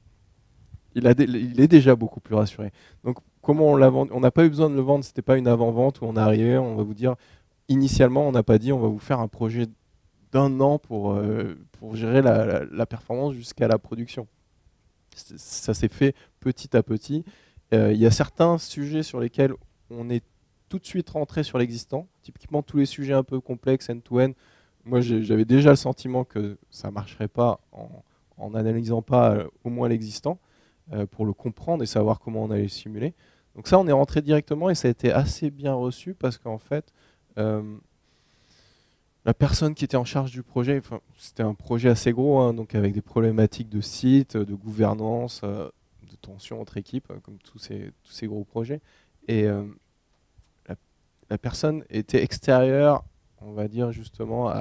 il est déjà beaucoup plus rassuré. Donc comment on l'a vendu? On n'a pas eu besoin de le vendre, c'était pas une avant-vente où on est arrivé, on va vous dire, initialement, on n'a pas dit on va vous faire un projet d'1 an pour gérer la performance jusqu'à la production. Ça s'est fait petit à petit. Il y a certains sujets sur lesquels on est tout de suite rentré sur l'existant. Typiquement, tous les sujets un peu complexes, end-to-end, moi j'avais déjà le sentiment que ça ne marcherait pas en n'analysant pas au moins l'existant pour le comprendre et savoir comment on allait le simuler. Donc ça, on est rentré directement et ça a été assez bien reçu parce qu'en fait, la personne qui était en charge du projet, c'était un projet assez gros, donc avec des problématiques de site, de gouvernance, de tension entre équipes, comme tous ces gros projets. Et la personne était extérieure, on va dire justement,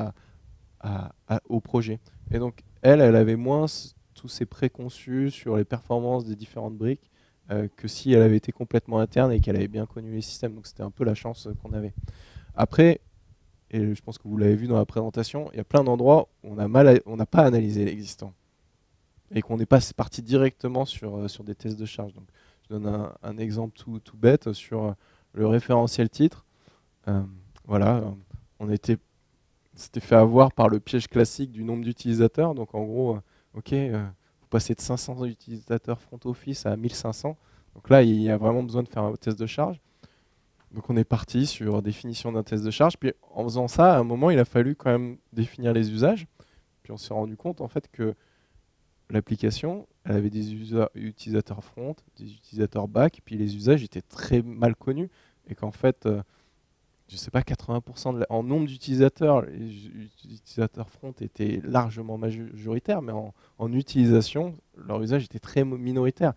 au projet. Et donc, elle avait moins tous ces préconçus sur les performances des différentes briques que si elle avait été complètement interne et qu'elle avait bien connu les systèmes. Donc, c'était un peu la chance qu'on avait. Après, et je pense que vous l'avez vu dans la présentation, il y a plein d'endroits où on n'a pas analysé l'existant et qu'on n'est pas parti directement sur des tests de charge. Donc, je donne un exemple tout bête sur le référentiel titre. Voilà, c'était fait avoir par le piège classique du nombre d'utilisateurs. Donc en gros, ok, vous passez de 500 utilisateurs front office à 1500. Donc là, il y a vraiment besoin de faire un test de charge. Donc on est parti sur définition d'un test de charge. Puis en faisant ça, à un moment, il a fallu quand même définir les usages. Puis on s'est rendu compte en fait que l'application, elle avait des utilisateurs front, des utilisateurs back, puis les usages étaient très mal connus. Et qu'en fait, je ne sais pas, 80% en nombre d'utilisateurs, les utilisateurs front étaient largement majoritaires, mais en utilisation, leur usage était très minoritaire.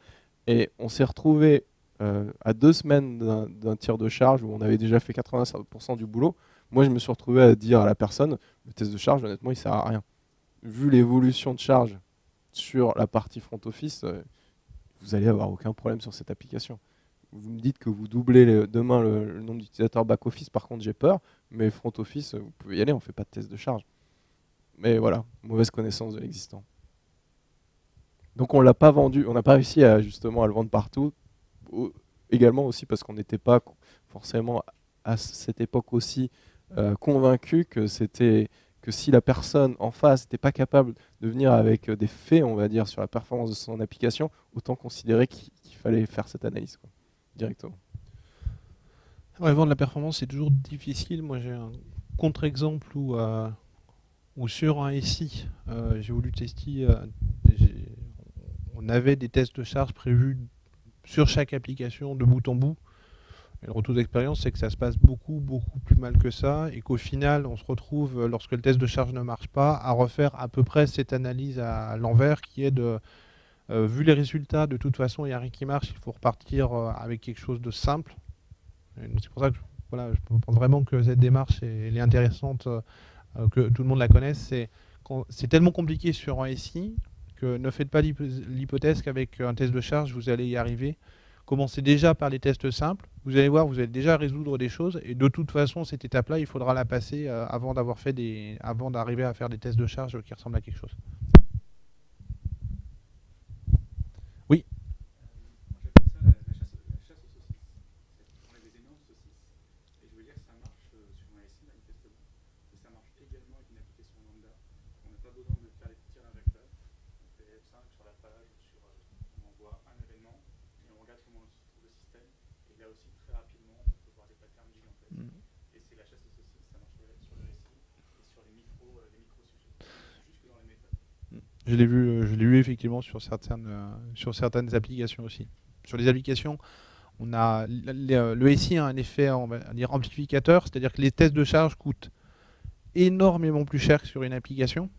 Et on s'est retrouvé à 2 semaines d'un tir de charge où on avait déjà fait 85% du boulot. Moi, je me suis retrouvé à dire à la personne, le test de charge, honnêtement, il ne sert à rien. Vu l'évolution de charge sur la partie front office, vous n'allez avoir aucun problème sur cette application. Vous me dites que vous doublez demain le nombre d'utilisateurs back-office, par contre j'ai peur, mais front office, vous pouvez y aller, on ne fait pas de test de charge. Mais voilà, mauvaise connaissance de l'existant. Donc on ne l'a pas vendu, on n'a pas réussi justement à le vendre partout, également aussi parce qu'on n'était pas forcément à cette époque aussi convaincu que si la personne en face n'était pas capable de venir avec des faits, on va dire, sur la performance de son application, autant considérer qu'il fallait faire cette analyse, quoi, directement. Ouais, vendre la performance, c'est toujours difficile. Moi, j'ai un contre-exemple où sur un SI, j'ai voulu tester, on avait des tests de charge prévus sur chaque application de bout en bout. Et le retour d'expérience, c'est que ça se passe beaucoup plus mal que ça et qu'au final, on se retrouve, lorsque le test de charge ne marche pas, à refaire à peu près cette analyse à l'envers qui est de, vu les résultats, de toute façon, il n'y a rien qui marche, il faut repartir avec quelque chose de simple. C'est pour ça que voilà, je pense vraiment que cette démarche elle est intéressante, que tout le monde la connaisse. C'est tellement compliqué sur un SI que ne faites pas l'hypothèse qu'avec un test de charge, vous allez y arriver. Commencez déjà par les tests simples. Vous allez voir, vous allez déjà résoudre des choses. Et de toute façon, cette étape-là, il faudra la passer avant d'arriver à faire des tests de charge qui ressemblent à quelque chose. Oui. J'appelle ça la chasse aux saucisses. On a des énormes saucisses. Et je veux dire que ça marche sur un SI manifestement. Et ça marche également avec une application lambda. On n'a pas besoin de faire les tirs injectables. On fait F5 sur la page, on envoie un événement. Et on regarde comment se trouve le système. Et là aussi, très rapidement, on peut voir des patterns gigantesques. Et c'est la chasse aux saucisses, ça marche sur le SI et sur les micro-sujets. Jusque dans les méthodes. Je l'ai vu effectivement sur certaines applications aussi. Sur les applications, on a le SI a un effet, on va dire, amplificateur, c'est-à-dire que les tests de charge coûtent énormément plus cher que sur une application.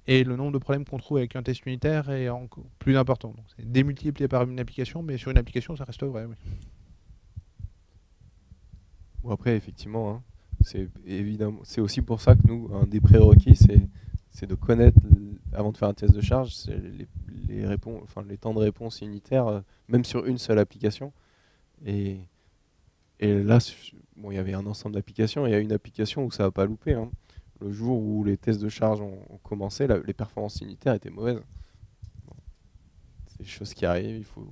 Et le nombre de problèmes qu'on trouve avec un test unitaire est encore plus important. Donc, c'est démultiplié par une application, mais sur une application, ça reste vrai. Oui. Bon, après, effectivement, hein, c'est aussi pour ça que nous, un des prérequis, c'est de connaître, avant de faire un test de charge, les temps de réponse unitaires, même sur une seule application. Et là, bon, il y avait un ensemble d'applications, et il y a une application où ça n'a pas loupé. Hein. Le jour où les tests de charge ont commencé, les performances unitaires étaient mauvaises. Bon, c'est des choses qui arrivent, il faut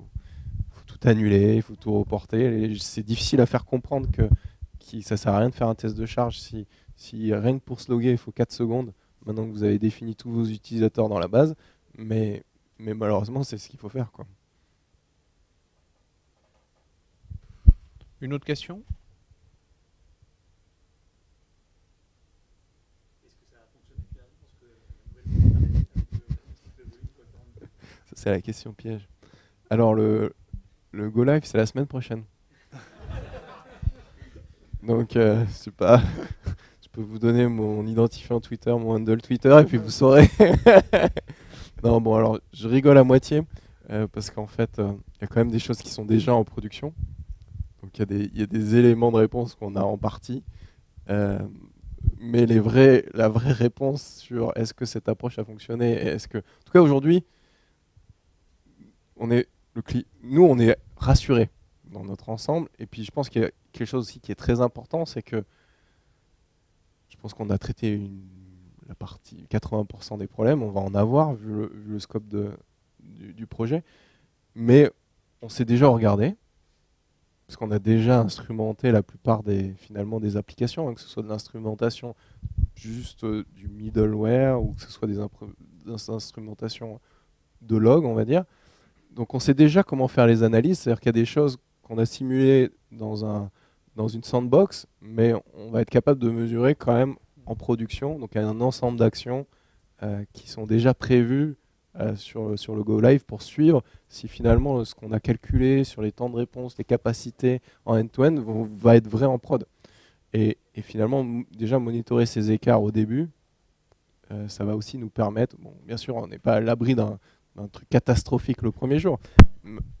tout annuler, il faut tout reporter. C'est difficile à faire comprendre que ça ne sert à rien de faire un test de charge si rien que pour se loguer, il faut 4 secondes, maintenant que vous avez défini tous vos utilisateurs dans la base. Mais malheureusement, c'est ce qu'il faut faire, quoi. Une autre question ? Ça, c'est la question piège. Alors, le Go Live, c'est la semaine prochaine. Donc, je sais pas, je peux vous donner mon identifiant Twitter, mon handle Twitter, et puis vous saurez. Non, bon, alors, je rigole à moitié. parce qu'en fait, il y a quand même des choses qui sont déjà en production. Donc il y a des éléments de réponse qu'on a en partie. Mais la vraie réponse sur est-ce que cette approche a fonctionné, en tout cas aujourd'hui, nous on est rassurés dans notre ensemble. Et puis je pense qu'il y a quelque chose aussi qui est très important, c'est que je pense qu'on a traité la partie 80% des problèmes, on va en avoir vu le scope du projet, mais on s'est déjà regardé. Parce qu'on a déjà instrumenté la plupart finalement des applications, hein, que ce soit de l'instrumentation juste du middleware ou que ce soit des instrumentations de log, on va dire. Donc on sait déjà comment faire les analyses, c'est-à-dire qu'il y a des choses qu'on a simulées dans une sandbox, mais on va être capable de mesurer quand même en production. Donc il y a un ensemble d'actions qui sont déjà prévues sur le Go Live pour suivre si finalement ce qu'on a calculé sur les temps de réponse, les capacités en end-to-end va être vrai en prod. Et finalement, déjà monitorer ces écarts au début, ça va aussi nous permettre, bon, bien sûr on n'est pas à l'abri d'un truc catastrophique le premier jour,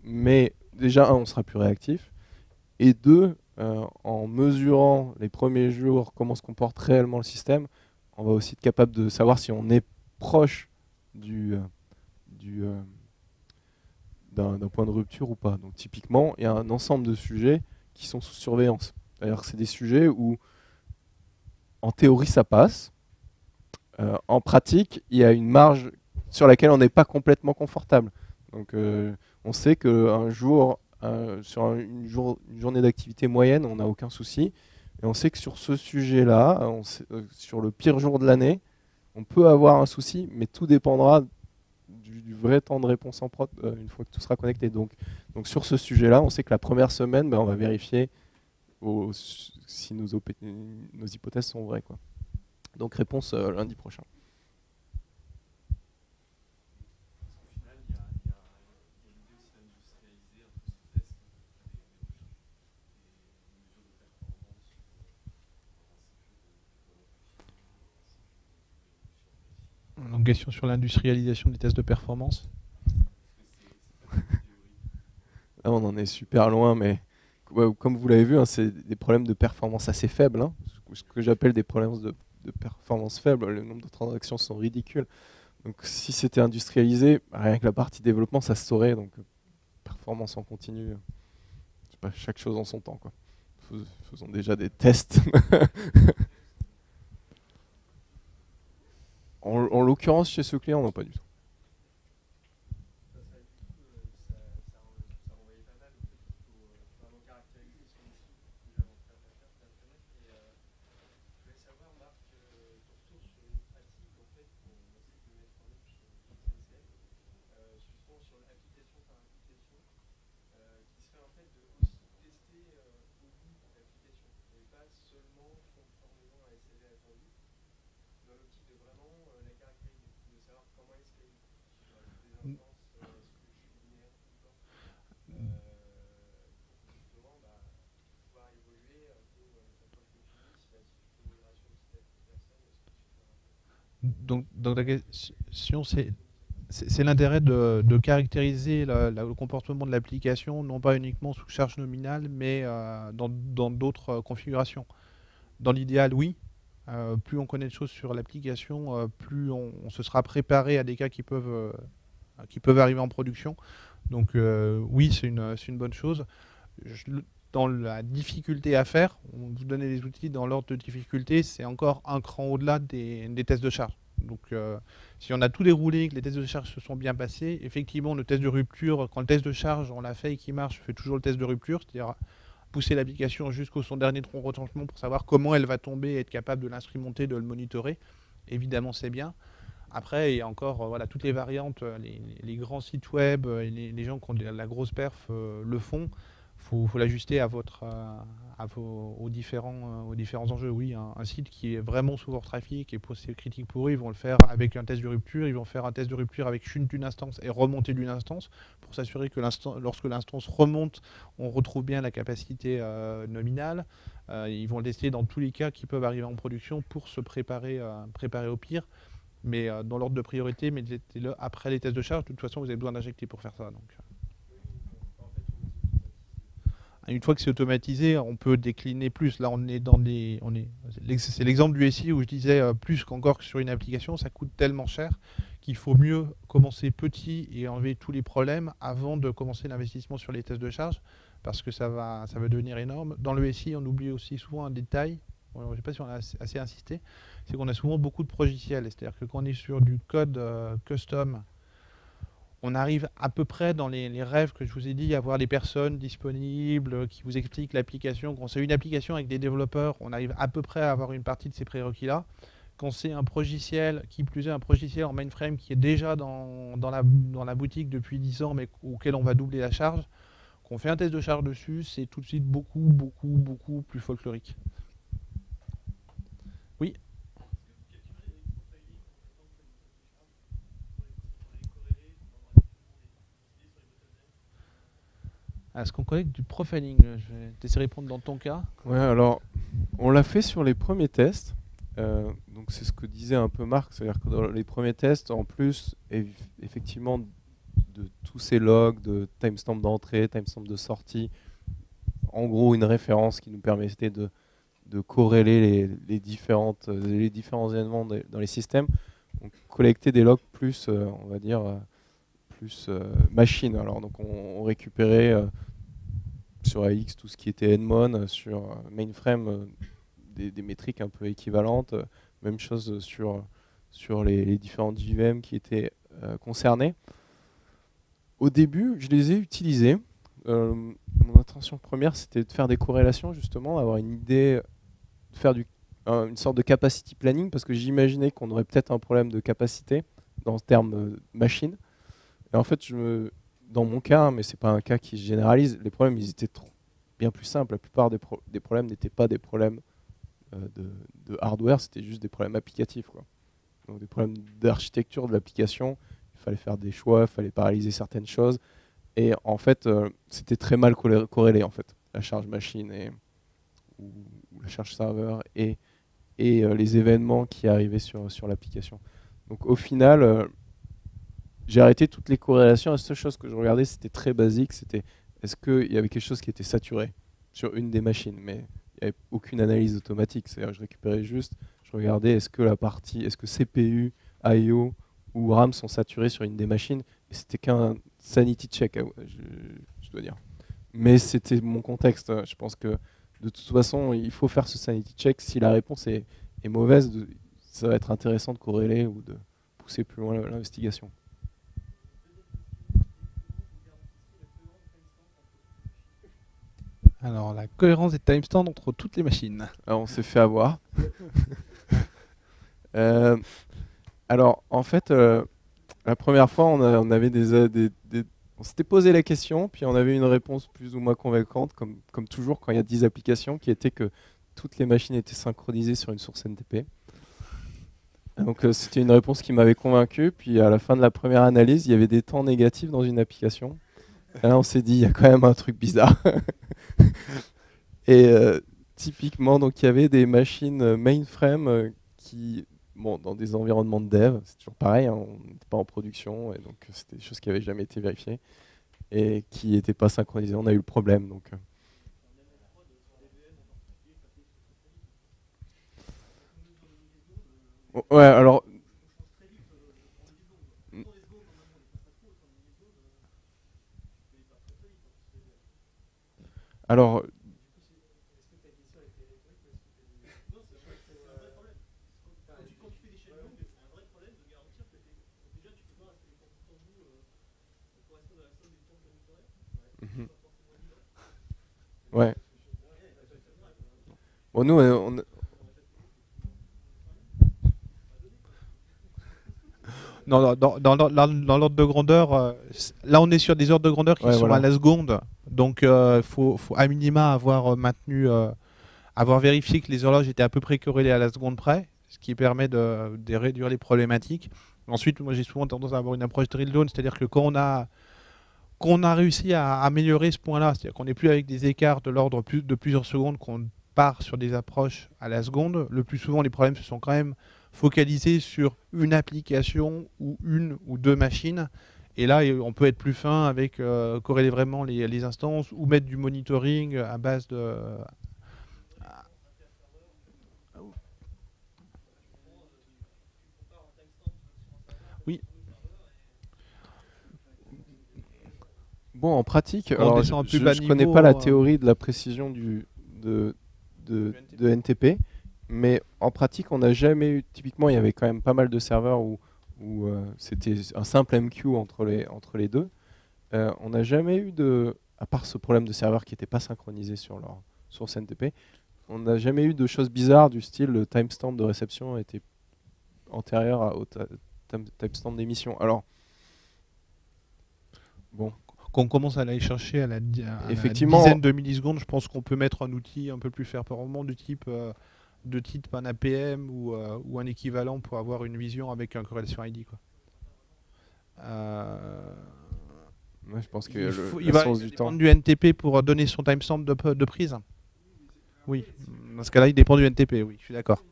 mais déjà, on sera plus réactif, et deux, en mesurant les premiers jours comment se comporte réellement le système, on va aussi être capable de savoir si on est proche d'un point de rupture ou pas. Donc typiquement, il y a un ensemble de sujets qui sont sous surveillance. D'ailleurs, c'est des sujets où, en théorie, ça passe. En pratique, il y a une marge sur laquelle on n'est pas complètement confortable. Donc on sait qu'un jour, sur une journée d'activité moyenne, on n'a aucun souci. Et on sait que sur ce sujet-là, sur le pire jour de l'année, on peut avoir un souci, mais tout dépendra du vrai temps de réponse en prod une fois que tout sera connecté. Donc sur ce sujet-là, on sait que la première semaine, on va vérifier si nos hypothèses sont vraies, quoi. Donc réponse lundi prochain. Donc, question sur l'industrialisation des tests de performance. Là, on en est super loin, mais comme vous l'avez vu, hein, c'est des problèmes de performance assez faibles. Hein, ce que j'appelle des problèmes de performance faible. Le nombre de transactions sont ridicules. Donc si c'était industrialisé, rien que la partie développement, ça se saurait. Donc performance en continu, je sais pas, chaque chose en son temps, quoi. Faisons déjà des tests. En l'occurrence, chez ce client, non, pas du tout. Donc la question, c'est l'intérêt de caractériser le comportement de l'application, non pas uniquement sous charge nominale, mais dans d'autres configurations. Dans l'idéal, oui. Plus on connaît de choses sur l'application, plus on se sera préparé à des cas qui peuvent arriver en production. Donc oui, c'est une bonne chose. Dans la difficulté à faire, on vous donnait des outils dans l'ordre de difficulté, c'est encore un cran au-delà des tests de charge. Donc si on a tout déroulé, que les tests de charge se sont bien passés, effectivement le test de rupture, quand le test de charge on l'a fait et qu'il marche, je fais toujours le test de rupture, c'est-à-dire pousser l'application jusqu'au son dernier tronc retranchement pour savoir comment elle va tomber et être capable de l'instrumenter, de le monitorer. Évidemment c'est bien. Après, il y a encore voilà, toutes les variantes, les grands sites web, les gens qui ont la grosse perf le font. Faut l'ajuster aux différents enjeux. Oui, un site qui est vraiment sous votre trafic et pour ses critiques pour eux, ils vont le faire avec un test de rupture, ils vont faire un test de rupture avec chute d'une instance et remontée d'une instance pour s'assurer que lorsque l'instance remonte, on retrouve bien la capacité nominale. Ils vont le tester dans tous les cas qui peuvent arriver en production pour se préparer au pire. mais dans l'ordre de priorité, mettez-le après les tests de charge. De toute façon, vous avez besoin d'injecter pour faire ça. Donc. Une fois que c'est automatisé, on peut décliner plus. Là, on est dans des... C'est l'exemple du SI où je disais, plus qu'encore que sur une application, ça coûte tellement cher qu'il faut mieux commencer petit et enlever tous les problèmes avant de commencer l'investissement sur les tests de charge, parce que ça va devenir énorme. Dans le SI, on oublie aussi souvent un détail, je ne sais pas si on a assez insisté, c'est qu'on a souvent beaucoup de progiciels. C'est-à-dire que quand on est sur du code custom, on arrive à peu près dans les rêves que je vous ai dit, à avoir des personnes disponibles qui vous expliquent l'application. Quand c'est une application avec des développeurs, on arrive à peu près à avoir une partie de ces prérequis-là. Quand c'est un progiciel, qui plus est un progiciel en mainframe qui est déjà dans la boutique depuis 10 ans, mais auquel on va doubler la charge, qu'on fait un test de charge dessus, c'est tout de suite beaucoup plus folklorique. Oui. Est-ce qu'on collecte du profiling? Je vais essayer de répondre dans ton cas. Ouais, alors, on l'a fait sur les premiers tests. Donc c'est ce que disait un peu Marc, c'est-à-dire que dans les premiers tests, en plus, effectivement, de tous ces logs, de timestamp d'entrée, timestamp de sortie, en gros une référence qui nous permettait de corréler les différents événements dans les systèmes. On collectait des logs plus, on va dire, plus machine. Alors donc on récupérait sur AX tout ce qui était Edmon, sur mainframe des métriques un peu équivalentes. Même chose sur les différents JVM qui étaient concernés. Au début, je les ai utilisés. Mon intention première, c'était de faire des corrélations, justement, avoir une idée, de faire une sorte de capacity planning, parce que j'imaginais qu'on aurait peut-être un problème de capacité dans ce terme machine. Et en fait, dans mon cas, mais ce n'est pas un cas qui se généralise, les problèmes ils étaient bien plus simples. La plupart des problèmes n'étaient pas des problèmes de hardware, c'était juste des problèmes applicatifs, quoi. Donc des problèmes d'architecture de l'application, il fallait faire des choix, il fallait paralyser certaines choses. Et en fait, c'était très mal corrélé, en fait, la charge machine ou la charge serveur et les événements qui arrivaient sur l'application. Donc au final, j'ai arrêté toutes les corrélations. La seule chose que je regardais, c'était très basique, c'était est-ce qu'il y avait quelque chose qui était saturé sur une des machines, mais il n'y avait aucune analyse automatique. C'est-à-dire que je récupérais juste, je regardais est-ce que CPU, I/O ou RAM sont saturés sur une des machines. Et c'était qu'un sanity check, je dois dire. Mais c'était mon contexte. Je pense que de toute façon, il faut faire ce sanity check. Si la réponse est mauvaise, ça va être intéressant de corréler ou de pousser plus loin l'investigation. Alors, la cohérence des timestamps entre toutes les machines. Alors, on s'est fait avoir. Alors, en fait, la première fois, on avait on s'était posé la question, puis on avait une réponse plus ou moins convaincante, comme toujours quand il y a 10 applications, qui était que toutes les machines étaient synchronisées sur une source NTP. Donc, c'était une réponse qui m'avait convaincu. Puis, à la fin de la première analyse, il y avait des temps négatifs dans une application. Et là, on s'est dit, il y a quand même un truc bizarre. Et typiquement, donc, il y avait des machines mainframe qui, bon, dans des environnements de dev, c'est toujours pareil, hein, on n'était pas en production, et donc c'était des choses qui n'avaient jamais été vérifiées et qui n'étaient pas synchronisées. On a eu le problème. Donc, ouais, alors. Alors, ouais. Bon, nous, Dans l'ordre de grandeur, là on est sur des ordres de grandeur qui sont à la seconde, donc il faut à minima avoir avoir vérifié que les horloges étaient à peu près corrélées à la seconde près, ce qui permet de réduire les problématiques. Ensuite, moi j'ai souvent tendance à avoir une approche drill down, c'est-à-dire que quand on a réussi à améliorer ce point-là, c'est-à-dire qu'on n'est plus avec des écarts de l'ordre de plusieurs secondes, qu'on part sur des approches à la seconde, le plus souvent les problèmes se sont quand même focaliser sur une application ou une ou deux machines. Et là, on peut être plus fin avec corréler vraiment les instances ou mettre du monitoring à base de... Oui. Bon, en pratique, Quand on alors, descend à plus je bas ne connais niveau, pas la théorie de la précision de NTP, mais en pratique, on n'a jamais eu. Typiquement, il y avait quand même pas mal de serveurs où c'était un simple MQ entre les deux. On n'a jamais eu à part ce problème de serveurs qui n'étaient pas synchronisés sur leur source NTP, on n'a jamais eu de choses bizarres du style le timestamp de réception était antérieur au timestamp d'émission. Alors, bon. Quand on commence à aller chercher à la Effectivement, dizaine de millisecondes, je pense qu'on peut mettre un outil un peu plus performant de type un APM ou un équivalent pour avoir une vision avec un correlation ID, quoi. Ouais, je pense que il va dépendre du NTP pour donner son timestamp de prise. Oui, dans ce cas-là, il dépend du NTP, oui, je suis d'accord.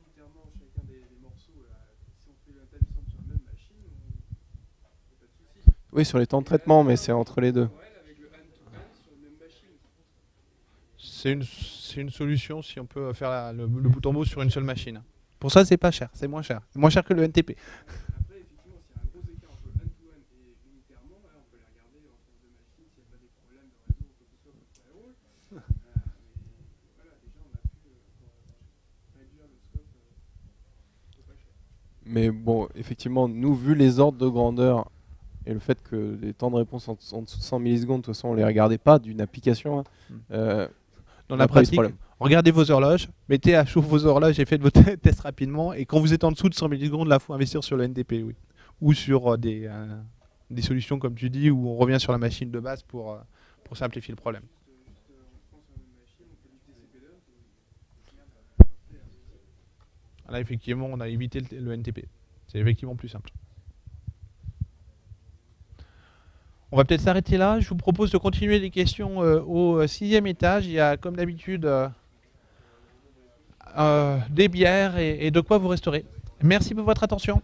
Oui, sur les temps de traitement, mais c'est entre les deux. C'est une solution si on peut faire le bout en bout sur une seule machine. Pour ça, c'est pas cher, c'est moins cher. Moins cher que le NTP. Après, effectivement, s'il y a un gros écart entre le end-to-end et unitairement, on peut les regarder entre deux machines s'il n'y a pas des problèmes de réseau ou quoi que ce soit pour firewall. Mais voilà, déjà, on a pu réduire le scope pas cher. Mais bon, effectivement, nous, vu les ordres de grandeur et le fait que les temps de réponse en dessous de 100 millisecondes, de toute façon, on ne les regardait pas d'une application. Dans la pratique, regardez vos horloges, mettez à jour vos horloges et faites vos tests rapidement. Et quand vous êtes en dessous de 100 millisecondes, là, il faut investir sur le NTP, oui. Ou sur des solutions, comme tu dis, où on revient sur la machine de base pour simplifier le problème. Là, effectivement, on a évité le NTP. C'est effectivement plus simple. On va peut-être s'arrêter là. Je vous propose de continuer les questions au 6e étage. Il y a, comme d'habitude, des bières et de quoi vous resterez. Merci pour votre attention.